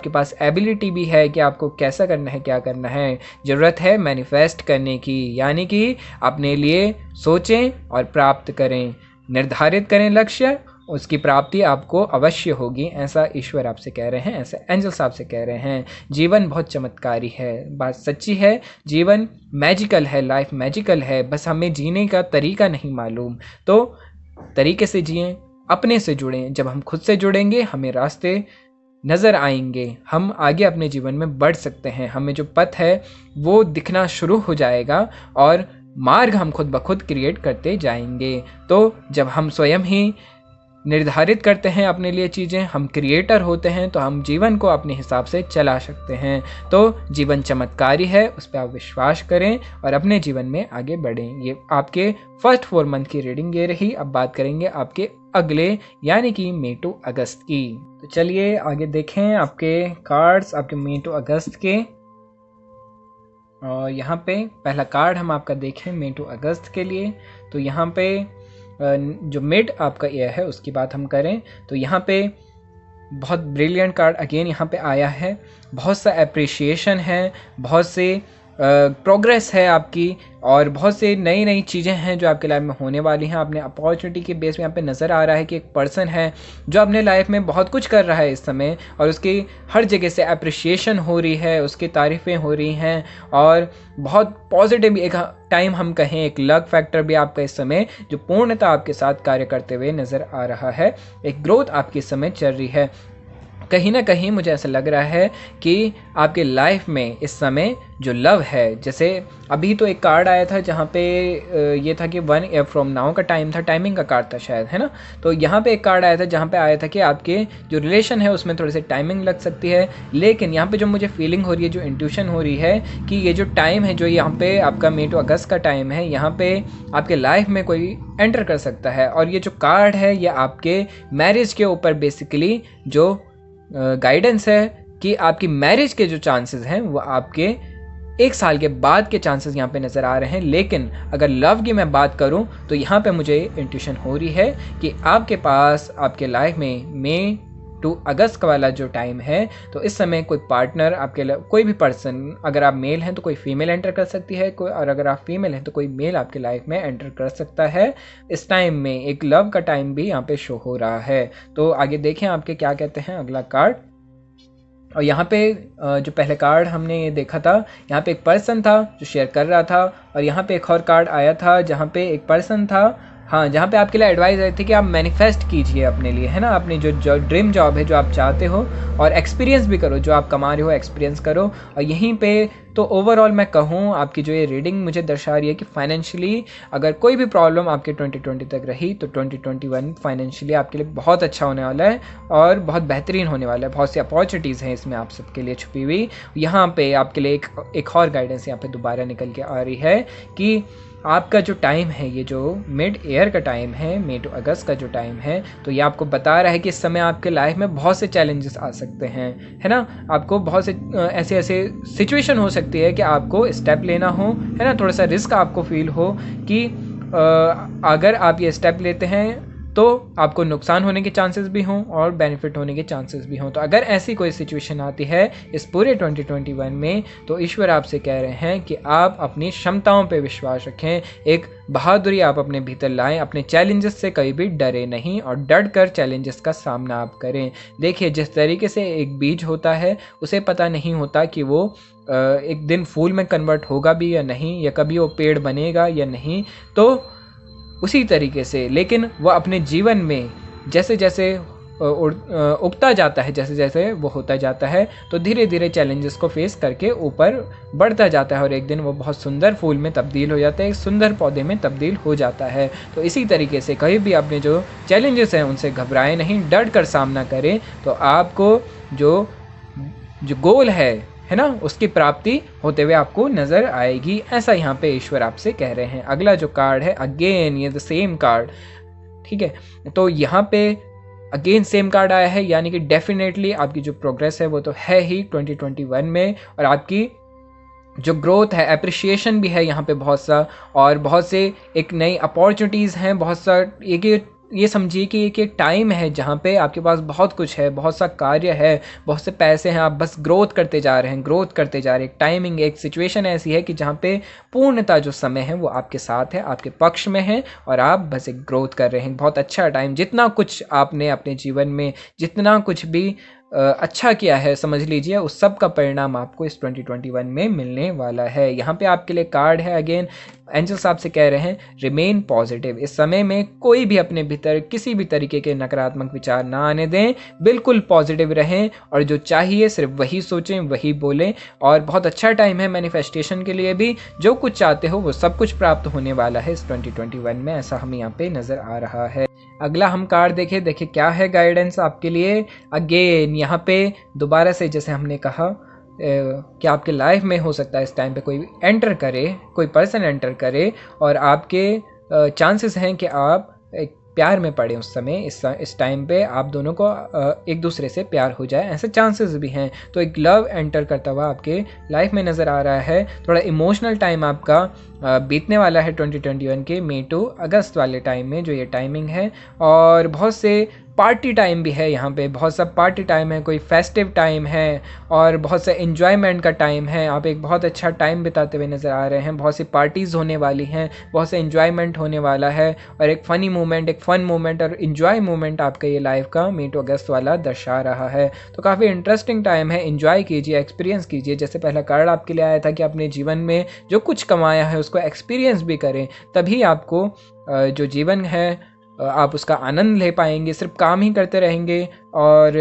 पास एबिलिटी भी है कि आपको कैसा करना है, क्या करना है। ज़रूरत है मैनिफेस्ट करने की, यानी कि अपने लिए सोचें और प्राप्त करें, निर्धारित करें लक्ष्य, उसकी प्राप्ति आपको अवश्य होगी, ऐसा ईश्वर आपसे कह रहे हैं, ऐसा एंजल्स आपसे कह रहे हैं। जीवन बहुत चमत्कारी है, बात सच्ची है, जीवन मैजिकल है, लाइफ मैजिकल है, बस हमें जीने का तरीका नहीं मालूम। तो तरीके से जिएं, अपने से जुड़ें। जब हम खुद से जुड़ेंगे हमें रास्ते नज़र आएंगे, हम आगे अपने जीवन में बढ़ सकते हैं, हमें जो पथ है वो दिखना शुरू हो जाएगा और मार्ग हम खुद ब खुद क्रिएट करते जाएंगे। तो जब हम स्वयं ही निर्धारित करते हैं अपने लिए चीज़ें, हम क्रिएटर होते हैं, तो हम जीवन को अपने हिसाब से चला सकते हैं। तो जीवन चमत्कारी है, उस पर आप विश्वास करें और अपने जीवन में आगे बढ़ें। ये आपके फर्स्ट 4 मंथ की रीडिंग ये रही। अब बात करेंगे आपके अगले यानी कि मई टू अगस्त की। तो चलिए आगे देखें आपके कार्ड्स आपके मई टू अगस्त के। और यहाँ पे पहला कार्ड हम आपका देखें मई टू अगस्त के लिए। तो यहाँ पे जो मिड आपका ईयर है उसकी बात हम करें तो यहाँ पे बहुत ब्रिलियंट कार्ड अगेन यहाँ पे आया है। बहुत सा अप्रिशिएशन है, बहुत से प्रोग्रेस है आपकी, और बहुत से नई नई चीज़ें हैं जो आपके लाइफ में होने वाली हैं। आपने अपॉर्चुनिटी के बेस में यहाँ पे नज़र आ रहा है कि एक पर्सन है जो अपने लाइफ में बहुत कुछ कर रहा है इस समय, और उसकी हर जगह से अप्रिशिएशन हो रही है, उसकी तारीफ़ें हो रही हैं, और बहुत पॉजिटिव एक टाइम हम कहें, एक लक फैक्टर भी आपका इस समय जो पूर्णतः आपके साथ कार्य करते हुए नज़र आ रहा है। एक ग्रोथ आपकी इस समय चल रही है। कहीं ना कहीं मुझे ऐसा लग रहा है कि आपके लाइफ में इस समय जो लव है, जैसे अभी तो एक कार्ड आया था जहाँ पे ये था कि 1 ईयर फ्रॉम नाउ का टाइम था, टाइमिंग का कार्ड था शायद, है ना। तो यहाँ पे एक कार्ड आया था जहाँ पे आया था कि आपके जो रिलेशन है उसमें थोड़ी सी टाइमिंग लग सकती है। लेकिन यहाँ पे जो मुझे फीलिंग हो रही है, जो इंट्यूशन हो रही है कि ये जो टाइम है, जो यहाँ पे आपका मई टू अगस्त का टाइम है, यहाँ पे आपके लाइफ में कोई एंटर कर सकता है। और ये जो कार्ड है ये आपके मैरिज के ऊपर बेसिकली जो गाइडेंस है कि आपकी मैरिज के जो चांसेस हैं वो आपके 1 साल के बाद के चांसेस यहाँ पे नज़र आ रहे हैं। लेकिन अगर लव की मैं बात करूँ तो यहाँ पे मुझे इंट्यूशन हो रही है कि आपके पास आपके लाइफ में मई टू अगस्त का वाला जो टाइम है, तो इस समय कोई पार्टनर आपके कोई भी पर्सन, अगर आप मेल हैं तो कोई फीमेल एंटर कर सकती है, कोई, और अगर आप फीमेल हैं तो कोई मेल आपके लाइफ में एंटर कर सकता है। इस टाइम में एक लव का टाइम भी यहाँ पे शो हो रहा है। तो आगे देखें आपके क्या कहते हैं अगला कार्ड। और यहाँ पे जो पहले कार्ड हमने ये देखा था, यहाँ पे एक पर्सन था जो शेयर कर रहा था, और यहाँ पे एक और कार्ड आया था जहाँ पे एक पर्सन था, हाँ, जहाँ पे आपके लिए एडवाइस आई थी कि आप मैनिफेस्ट कीजिए अपने लिए, है ना, अपनी जो ड्रीम जॉब है जो आप चाहते हो, और एक्सपीरियंस भी करो, जो आप कमा रहे हो एक्सपीरियंस करो। और यहीं पे तो ओवरऑल मैं कहूँ आपकी जो ये रीडिंग मुझे दर्शा रही है कि फाइनेंशियली अगर कोई भी प्रॉब्लम आपके 2020 तक रही तो 2021 फाइनेंशियली आपके लिए बहुत अच्छा होने वाला है और बहुत बेहतरीन होने वाला है। बहुत सी अपॉर्चुनिटीज़ हैं इसमें आप सबके लिए छुपी हुई। यहाँ पे आपके लिए एक और गाइडेंस यहाँ पे दोबारा निकल के आ रही है कि आपका जो टाइम है, ये जो मिड ईयर का टाइम है, मई टू अगस्त का जो टाइम है, तो ये आपको बता रहा है कि इस समय आपके लाइफ में बहुत से चैलेंजेस आ सकते हैं, है ना। आपको बहुत से ऐसे सिचुएशन हो सकती है कि आपको स्टेप लेना हो, है ना, थोड़ा सा रिस्क आपको फील हो कि अगर आप ये स्टेप लेते हैं तो आपको नुकसान होने के चांसेस भी हों और बेनिफिट होने के चांसेस भी हों। तो अगर ऐसी कोई सिचुएशन आती है इस पूरे 2021 में, तो ईश्वर आपसे कह रहे हैं कि आप अपनी क्षमताओं पे विश्वास रखें, एक बहादुरी आप अपने भीतर लाएं, अपने चैलेंजेस से कभी भी डरे नहीं और डट कर चैलेंजेस का सामना आप करें। देखिए, जिस तरीके से एक बीज होता है उसे पता नहीं होता कि वो एक दिन फूल में कन्वर्ट होगा भी या नहीं, या कभी वो पेड़ बनेगा या नहीं, तो उसी तरीके से लेकिन वह अपने जीवन में जैसे जैसे उगता जाता है, जैसे जैसे वो होता जाता है, तो धीरे धीरे चैलेंजेस को फेस करके ऊपर बढ़ता जाता है और एक दिन वो बहुत सुंदर फूल में तब्दील हो जाता है, एक सुंदर पौधे में तब्दील हो जाता है। तो इसी तरीके से कहीं भी अपने जो चैलेंजेस हैं उनसे घबराएं नहीं, डट कर सामना करें, तो आपको जो गोल है ना, उसकी प्राप्ति होते हुए आपको नज़र आएगी। ऐसा यहाँ पे ईश्वर आपसे कह रहे हैं। अगला जो कार्ड है, अगेन ये द सेम कार्ड, ठीक है। तो यहाँ पे अगेन सेम कार्ड आया है, यानी कि डेफिनेटली आपकी जो प्रोग्रेस है वो तो है ही 2021 में, और आपकी जो ग्रोथ है, अप्रिशिएशन भी है यहाँ पे बहुत सा, और बहुत से एक नई अपॉर्चुनिटीज़ हैं, बहुत सा ये समझिए कि एक टाइम है जहाँ पे आपके पास बहुत कुछ है, बहुत सा कार्य है, बहुत से पैसे हैं, आप बस ग्रोथ करते जा रहे हैं, ग्रोथ करते जा रहे हैं। एक टाइमिंग, एक सिचुएशन ऐसी है कि जहाँ पे पूर्णतः जो समय है वो आपके साथ है, आपके पक्ष में है, और आप बस एक ग्रोथ कर रहे हैं। बहुत अच्छा टाइम, जितना कुछ आपने अपने जीवन में जितना कुछ भी अच्छा किया है, समझ लीजिए उस सब का परिणाम आपको इस 2021 में मिलने वाला है। यहाँ पे आपके लिए कार्ड है, अगेन एंजल साहब से कह रहे हैं रिमेन पॉजिटिव। इस समय में कोई भी अपने भीतर किसी भी तरीके के नकारात्मक विचार ना आने दें, बिल्कुल पॉजिटिव रहें, और जो चाहिए सिर्फ वही सोचें, वही बोलें। और बहुत अच्छा टाइम है मैनिफेस्टेशन के लिए भी, जो कुछ चाहते हो वो सब कुछ प्राप्त होने वाला है इस 2021 में, ऐसा हमें यहाँ पे नज़र आ रहा है। अगला हम कार्ड देखिए क्या है गाइडेंस आपके लिए। अगेन यहाँ पे दोबारा से जैसे हमने कहा कि आपके लाइफ में हो सकता है इस टाइम पे कोई एंटर करे, कोई पर्सन एंटर करे, और आपके चांसेस हैं कि आप एक प्यार में पड़े उस समय, इस टाइम पे आप दोनों को एक दूसरे से प्यार हो जाए, ऐसे चांसेस भी हैं। तो एक लव एंटर करता हुआ आपके लाइफ में नज़र आ रहा है। थोड़ा इमोशनल टाइम आपका बीतने वाला है 2021 के मई टू अगस्त वाले टाइम में, जो ये टाइमिंग है। और बहुत से पार्टी टाइम भी है यहाँ पे, बहुत सा पार्टी टाइम है, कोई फेस्टिव टाइम है और बहुत सा एन्जॉयमेंट का टाइम है। आप एक बहुत अच्छा टाइम बिताते हुए नज़र आ रहे हैं, बहुत सी पार्टीज़ होने वाली हैं, बहुत से एन्जॉयमेंट होने वाला है और एक फ़नी मोमेंट, एक फ़न मोमेंट और इन्जॉय मोमेंट आपका ये लाइफ का मई टू अगस्त वाला दर्शा रहा है। तो काफ़ी इंटरेस्टिंग टाइम है, इन्जॉय कीजिए, एक्सपीरियंस कीजिए। जैसे पहला कार्ड आपके लिए आया था कि अपने जीवन में जो कुछ कमाया है उसको एक्सपीरियंस भी करें, तभी आपको जो जीवन है आप उसका आनंद ले पाएंगे। सिर्फ काम ही करते रहेंगे और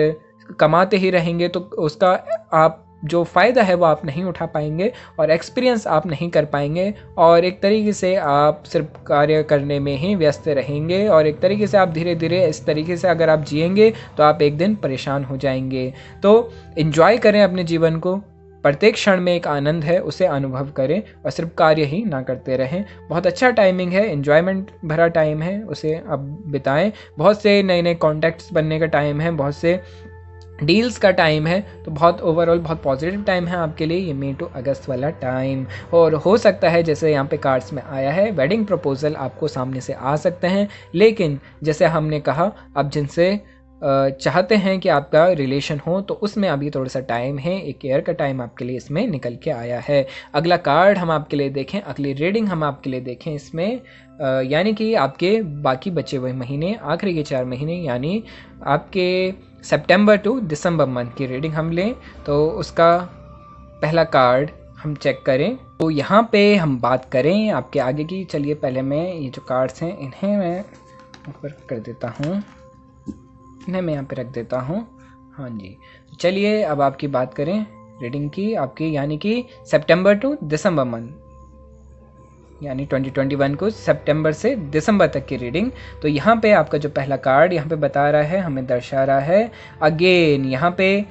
कमाते ही रहेंगे तो उसका आप जो फ़ायदा है वो आप नहीं उठा पाएंगे और एक्सपीरियंस आप नहीं कर पाएंगे और एक तरीके से आप सिर्फ कार्य करने में ही व्यस्त रहेंगे और एक तरीके से आप धीरे धीरे इस तरीके से अगर आप जिएंगे तो आप एक दिन परेशान हो जाएंगे। तो एंजॉय करें अपने जीवन को, प्रत्येक क्षण में एक आनंद है, उसे अनुभव करें और सिर्फ कार्य ही ना करते रहें। बहुत अच्छा टाइमिंग है, एन्जॉयमेंट भरा टाइम है, उसे अब बिताएं। बहुत से नए नए कॉन्टैक्ट्स बनने का टाइम है, बहुत से डील्स का टाइम है। तो बहुत ओवरऑल बहुत पॉजिटिव टाइम है आपके लिए ये मई टू अगस्त वाला टाइम। और हो सकता है जैसे यहाँ पे कार्ड्स में आया है, वेडिंग प्रपोजल आपको सामने से आ सकते हैं, लेकिन जैसे हमने कहा अब जिनसे चाहते हैं कि आपका रिलेशन हो तो उसमें अभी थोड़ा सा टाइम है, एक ईयर का टाइम आपके लिए इसमें निकल के आया है। अगला कार्ड हम आपके लिए देखें, अगली रीडिंग हम आपके लिए देखें इसमें यानी कि आपके बाकी बचे हुए महीने, आखिरी के 4 महीने यानी आपके सितंबर टू दिसंबर मंथ की रीडिंग हम लें तो उसका पहला कार्ड हम चेक करें। तो यहाँ पे हम बात करें आपके आगे की। चलिए पहले मैं ये जो कार्ड्स हैं इन्हें मैं ऊपर कर देता हूँ, इन्हें मैं यहाँ पे रख देता हूँ। हाँ जी, चलिए अब आपकी बात करें रीडिंग की आपकी, यानी कि सितंबर टू दिसंबर मंथ यानी 2021 को सितंबर से दिसंबर तक की रीडिंग। तो यहाँ पे आपका जो पहला कार्ड यहाँ पे बता रहा है, हमें दर्शा रहा है अगेन यहाँ पे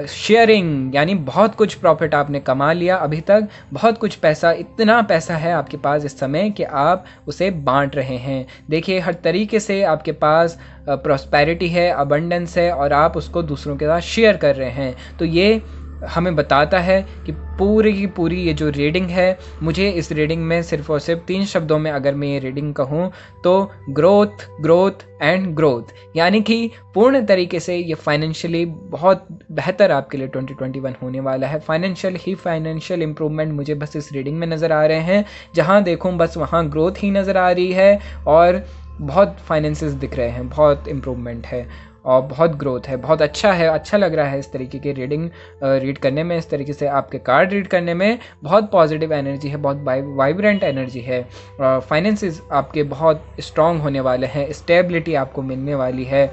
शेयरिंग, यानी बहुत कुछ प्रॉफिट आपने कमा लिया अभी तक, बहुत कुछ पैसा, इतना पैसा है आपके पास इस समय कि आप उसे बांट रहे हैं। देखिए हर तरीके से आपके पास प्रॉस्पेरिटी है, अबंडेंस है और आप उसको दूसरों के साथ शेयर कर रहे हैं। तो ये हमें बताता है कि पूरी की पूरी ये जो रीडिंग है, मुझे इस रीडिंग में सिर्फ और सिर्फ 3 शब्दों में अगर मैं ये रीडिंग कहूँ तो ग्रोथ, ग्रोथ एंड ग्रोथ, यानी कि पूर्ण तरीके से ये फाइनेंशियली बहुत बेहतर आपके लिए 2021 होने वाला है। फाइनेंशियल इंप्रूवमेंट मुझे बस इस रीडिंग में नज़र आ रहे हैं, जहाँ देखूँ बस वहाँ ग्रोथ ही नज़र आ रही है और बहुत फाइनेंसेस दिख रहे हैं, बहुत इम्प्रूवमेंट है और बहुत ग्रोथ है। बहुत अच्छा है, अच्छा लग रहा है इस तरीके की रीडिंग रीड करने में, इस तरीके से आपके कार्ड रीड करने में। बहुत पॉजिटिव एनर्जी है, बहुत वाइब्रेंट एनर्जी है। फाइनेंसेस आपके बहुत स्ट्रॉन्ग होने वाले हैं, स्टेबिलिटी आपको मिलने वाली है।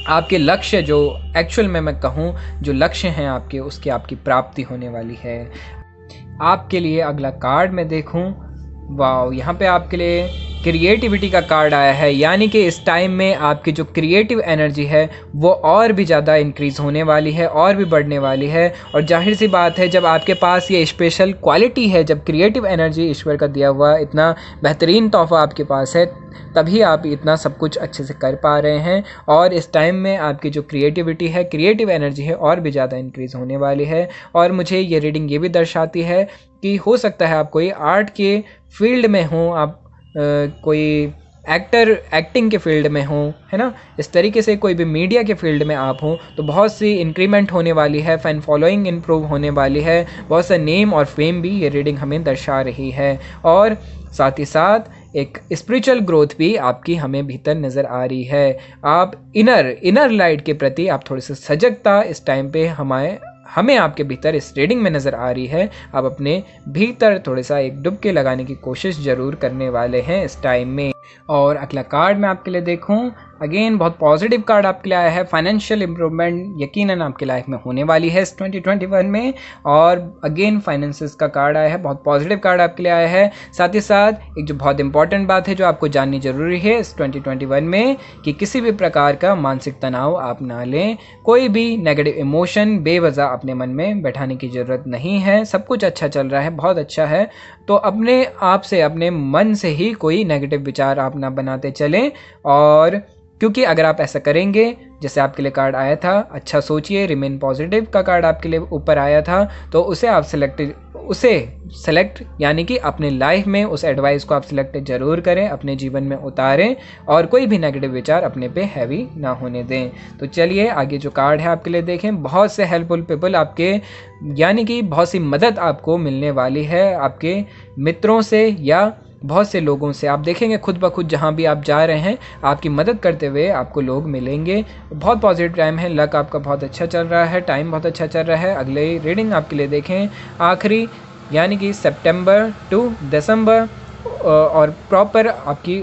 आपके लक्ष्य जो एक्चुअल में मैं कहूँ जो लक्ष्य हैं आपके, उसकी आपकी प्राप्ति होने वाली है। आपके लिए अगला कार्ड मैं देखूँ, वाह, यहाँ पे आपके लिए क्रिएटिविटी का कार्ड आया है, यानी कि इस टाइम में आपकी जो क्रिएटिव एनर्जी है वो और भी ज़्यादा इंक्रीज़ होने वाली है और भी बढ़ने वाली है। और जाहिर सी बात है जब आपके पास ये स्पेशल क्वालिटी है, जब क्रिएटिव एनर्जी ईश्वर का दिया हुआ इतना बेहतरीन तोहफ़ा आपके पास है, तभी आप इतना सब कुछ अच्छे से कर पा रहे हैं। और इस टाइम में आपकी जो क्रिएटिविटी है, क्रिएटिव एनर्जी है और भी ज़्यादा इंक्रीज़ होने वाली है। और मुझे ये रीडिंग ये भी दर्शाती है कि हो सकता है आप कोई आर्ट के फील्ड में हों, आप कोई एक्टिंग के फील्ड में हों, है ना, इस तरीके से कोई भी मीडिया के फील्ड में आप हों तो बहुत सी इंक्रीमेंट होने वाली है, फैन फॉलोइंग इम्प्रूव होने वाली है, बहुत सा नेम और फेम भी ये रीडिंग हमें दर्शा रही है। और साथ ही साथ एक स्पिरिचुअल ग्रोथ भी आपकी हमें भीतर नज़र आ रही है। आप इनर लाइट के प्रति आप थोड़े से सजगता इस टाइम पे हमें आपके भीतर इस रीडिंग में नज़र आ रही है। आप अपने भीतर थोड़ा सा एक डुबकी लगाने की कोशिश ज़रूर करने वाले हैं इस टाइम में। और अगला कार्ड मैं आपके लिए देखूं, अगेन बहुत पॉजिटिव कार्ड आपके लिए आया है। फाइनेंशियल इंप्रूवमेंट यकीनन आपके लाइफ में होने वाली है इस 2021 में। और अगेन फाइनेंसेस का कार्ड आया है, बहुत पॉजिटिव कार्ड आपके लिए आया है। साथ ही साथ एक जो बहुत इंपॉर्टेंट बात है जो आपको जाननी जरूरी है इस 2021 में, कि किसी भी प्रकार का मानसिक तनाव आप ना लें, कोई भी नेगेटिव इमोशन बेवजह अपने मन में बैठाने की ज़रूरत नहीं है। सब कुछ अच्छा चल रहा है, बहुत अच्छा है। तो अपने आप से, अपने मन से ही कोई नेगेटिव विचार आप अपना बनाते चलें। और क्योंकि अगर आप ऐसा करेंगे, जैसे आपके लिए कार्ड आया था, अच्छा सोचिए, रिमेन पॉजिटिव का कार्ड आपके लिए ऊपर आया था, तो उसे आप सेलेक्ट यानी कि अपने लाइफ में उस एडवाइस को आप सिलेक्ट जरूर करें, अपने जीवन में उतारें और कोई भी नेगेटिव विचार अपने पे हैवी ना होने दें। तो चलिए आगे जो कार्ड है आपके लिए देखें। बहुत से हेल्पफुल पीपल आपके, यानी कि बहुत सी मदद आपको मिलने वाली है आपके मित्रों से या बहुत से लोगों से। आप देखेंगे खुद ब खुद जहाँ भी आप जा रहे हैं आपकी मदद करते हुए आपको लोग मिलेंगे। बहुत पॉजिटिव टाइम है, लक आपका बहुत अच्छा चल रहा है, टाइम बहुत अच्छा चल रहा है। अगले रीडिंग आपके लिए देखें आखिरी, यानी कि सितंबर टू दिसंबर, और प्रॉपर आपकी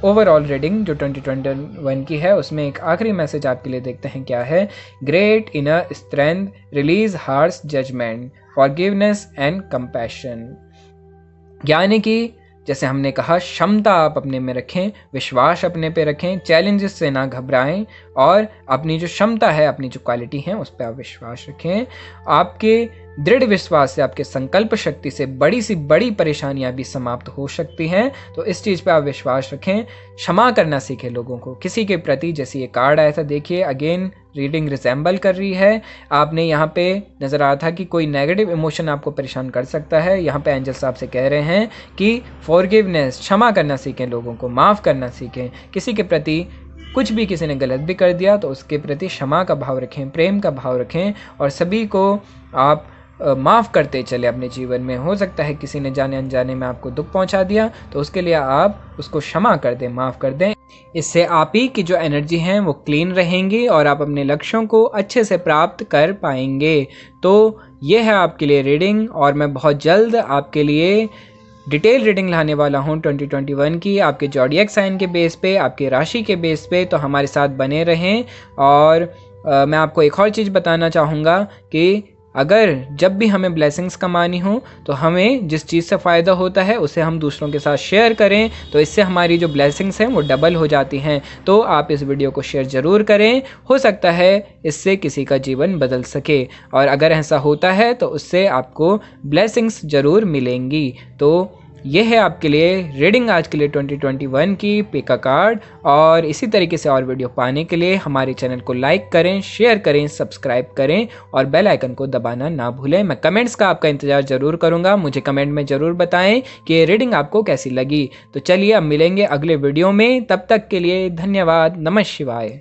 ओवरऑल रीडिंग जो 2021 की है उसमें एक आखिरी मैसेज आपके लिए देखते हैं क्या है। Great inner strength, release harsh judgement, forgiveness and compassion. यानी कि जैसे हमने कहा, क्षमता आप अपने में रखें, विश्वास अपने पे रखें, चैलेंजेस से ना घबराएं और अपनी जो क्षमता है, अपनी जो क्वालिटी है उस पर आप विश्वास रखें। आपके दृढ़ विश्वास से, आपके संकल्प शक्ति से बड़ी सी बड़ी परेशानियां भी समाप्त हो सकती हैं। तो इस चीज़ पे आप विश्वास रखें। क्षमा करना सीखें लोगों को, किसी के प्रति। जैसे ये कार्ड आया था, देखिए अगेन रीडिंग रिजेंबल कर रही है। आपने यहाँ पे नज़र आया था कि कोई नेगेटिव इमोशन आपको परेशान कर सकता है। यहाँ पे एंजल साहब से कह रहे हैं कि फॉरगिवनेस, क्षमा करना सीखें, लोगों को माफ़ करना सीखें। किसी के प्रति कुछ भी किसी ने गलत भी कर दिया तो उसके प्रति क्षमा का भाव रखें, प्रेम का भाव रखें और सभी को आप माफ़ करते चले अपने जीवन में। हो सकता है किसी ने जाने अनजाने में आपको दुख पहुंचा दिया, तो उसके लिए आप उसको क्षमा कर दें, माफ़ कर दें। इससे आप ही की जो एनर्जी है वो क्लीन रहेंगी और आप अपने लक्ष्यों को अच्छे से प्राप्त कर पाएंगे। तो ये है आपके लिए रीडिंग और मैं बहुत जल्द आपके लिए डिटेल रीडिंग लाने वाला हूँ 2021 की, आपके जॉडियक साइन के बेस पे, आपके राशि के बेस पे। तो हमारे साथ बने रहें। और मैं आपको एक और चीज़ बताना चाहूँगा कि अगर जब भी हमें ब्लेसिंग्स कमानी हो तो हमें जिस चीज़ से फ़ायदा होता है उसे हम दूसरों के साथ शेयर करें, तो इससे हमारी जो ब्लेसिंग्स हैं वो डबल हो जाती हैं। तो आप इस वीडियो को शेयर ज़रूर करें, हो सकता है इससे किसी का जीवन बदल सके और अगर ऐसा होता है तो उससे आपको ब्लेसिंग्स ज़रूर मिलेंगी। तो ये है आपके लिए रीडिंग आज के लिए 2021 की पिक अ कार्ड। और इसी तरीके से और वीडियो पाने के लिए हमारे चैनल को लाइक करें, शेयर करें, सब्सक्राइब करें और बेल आइकन को दबाना ना भूलें। मैं कमेंट्स का आपका इंतजार ज़रूर करूंगा, मुझे कमेंट में ज़रूर बताएं कि ये रीडिंग आपको कैसी लगी। तो चलिए अब मिलेंगे अगले वीडियो में, तब तक के लिए धन्यवाद। नमः शिवाय।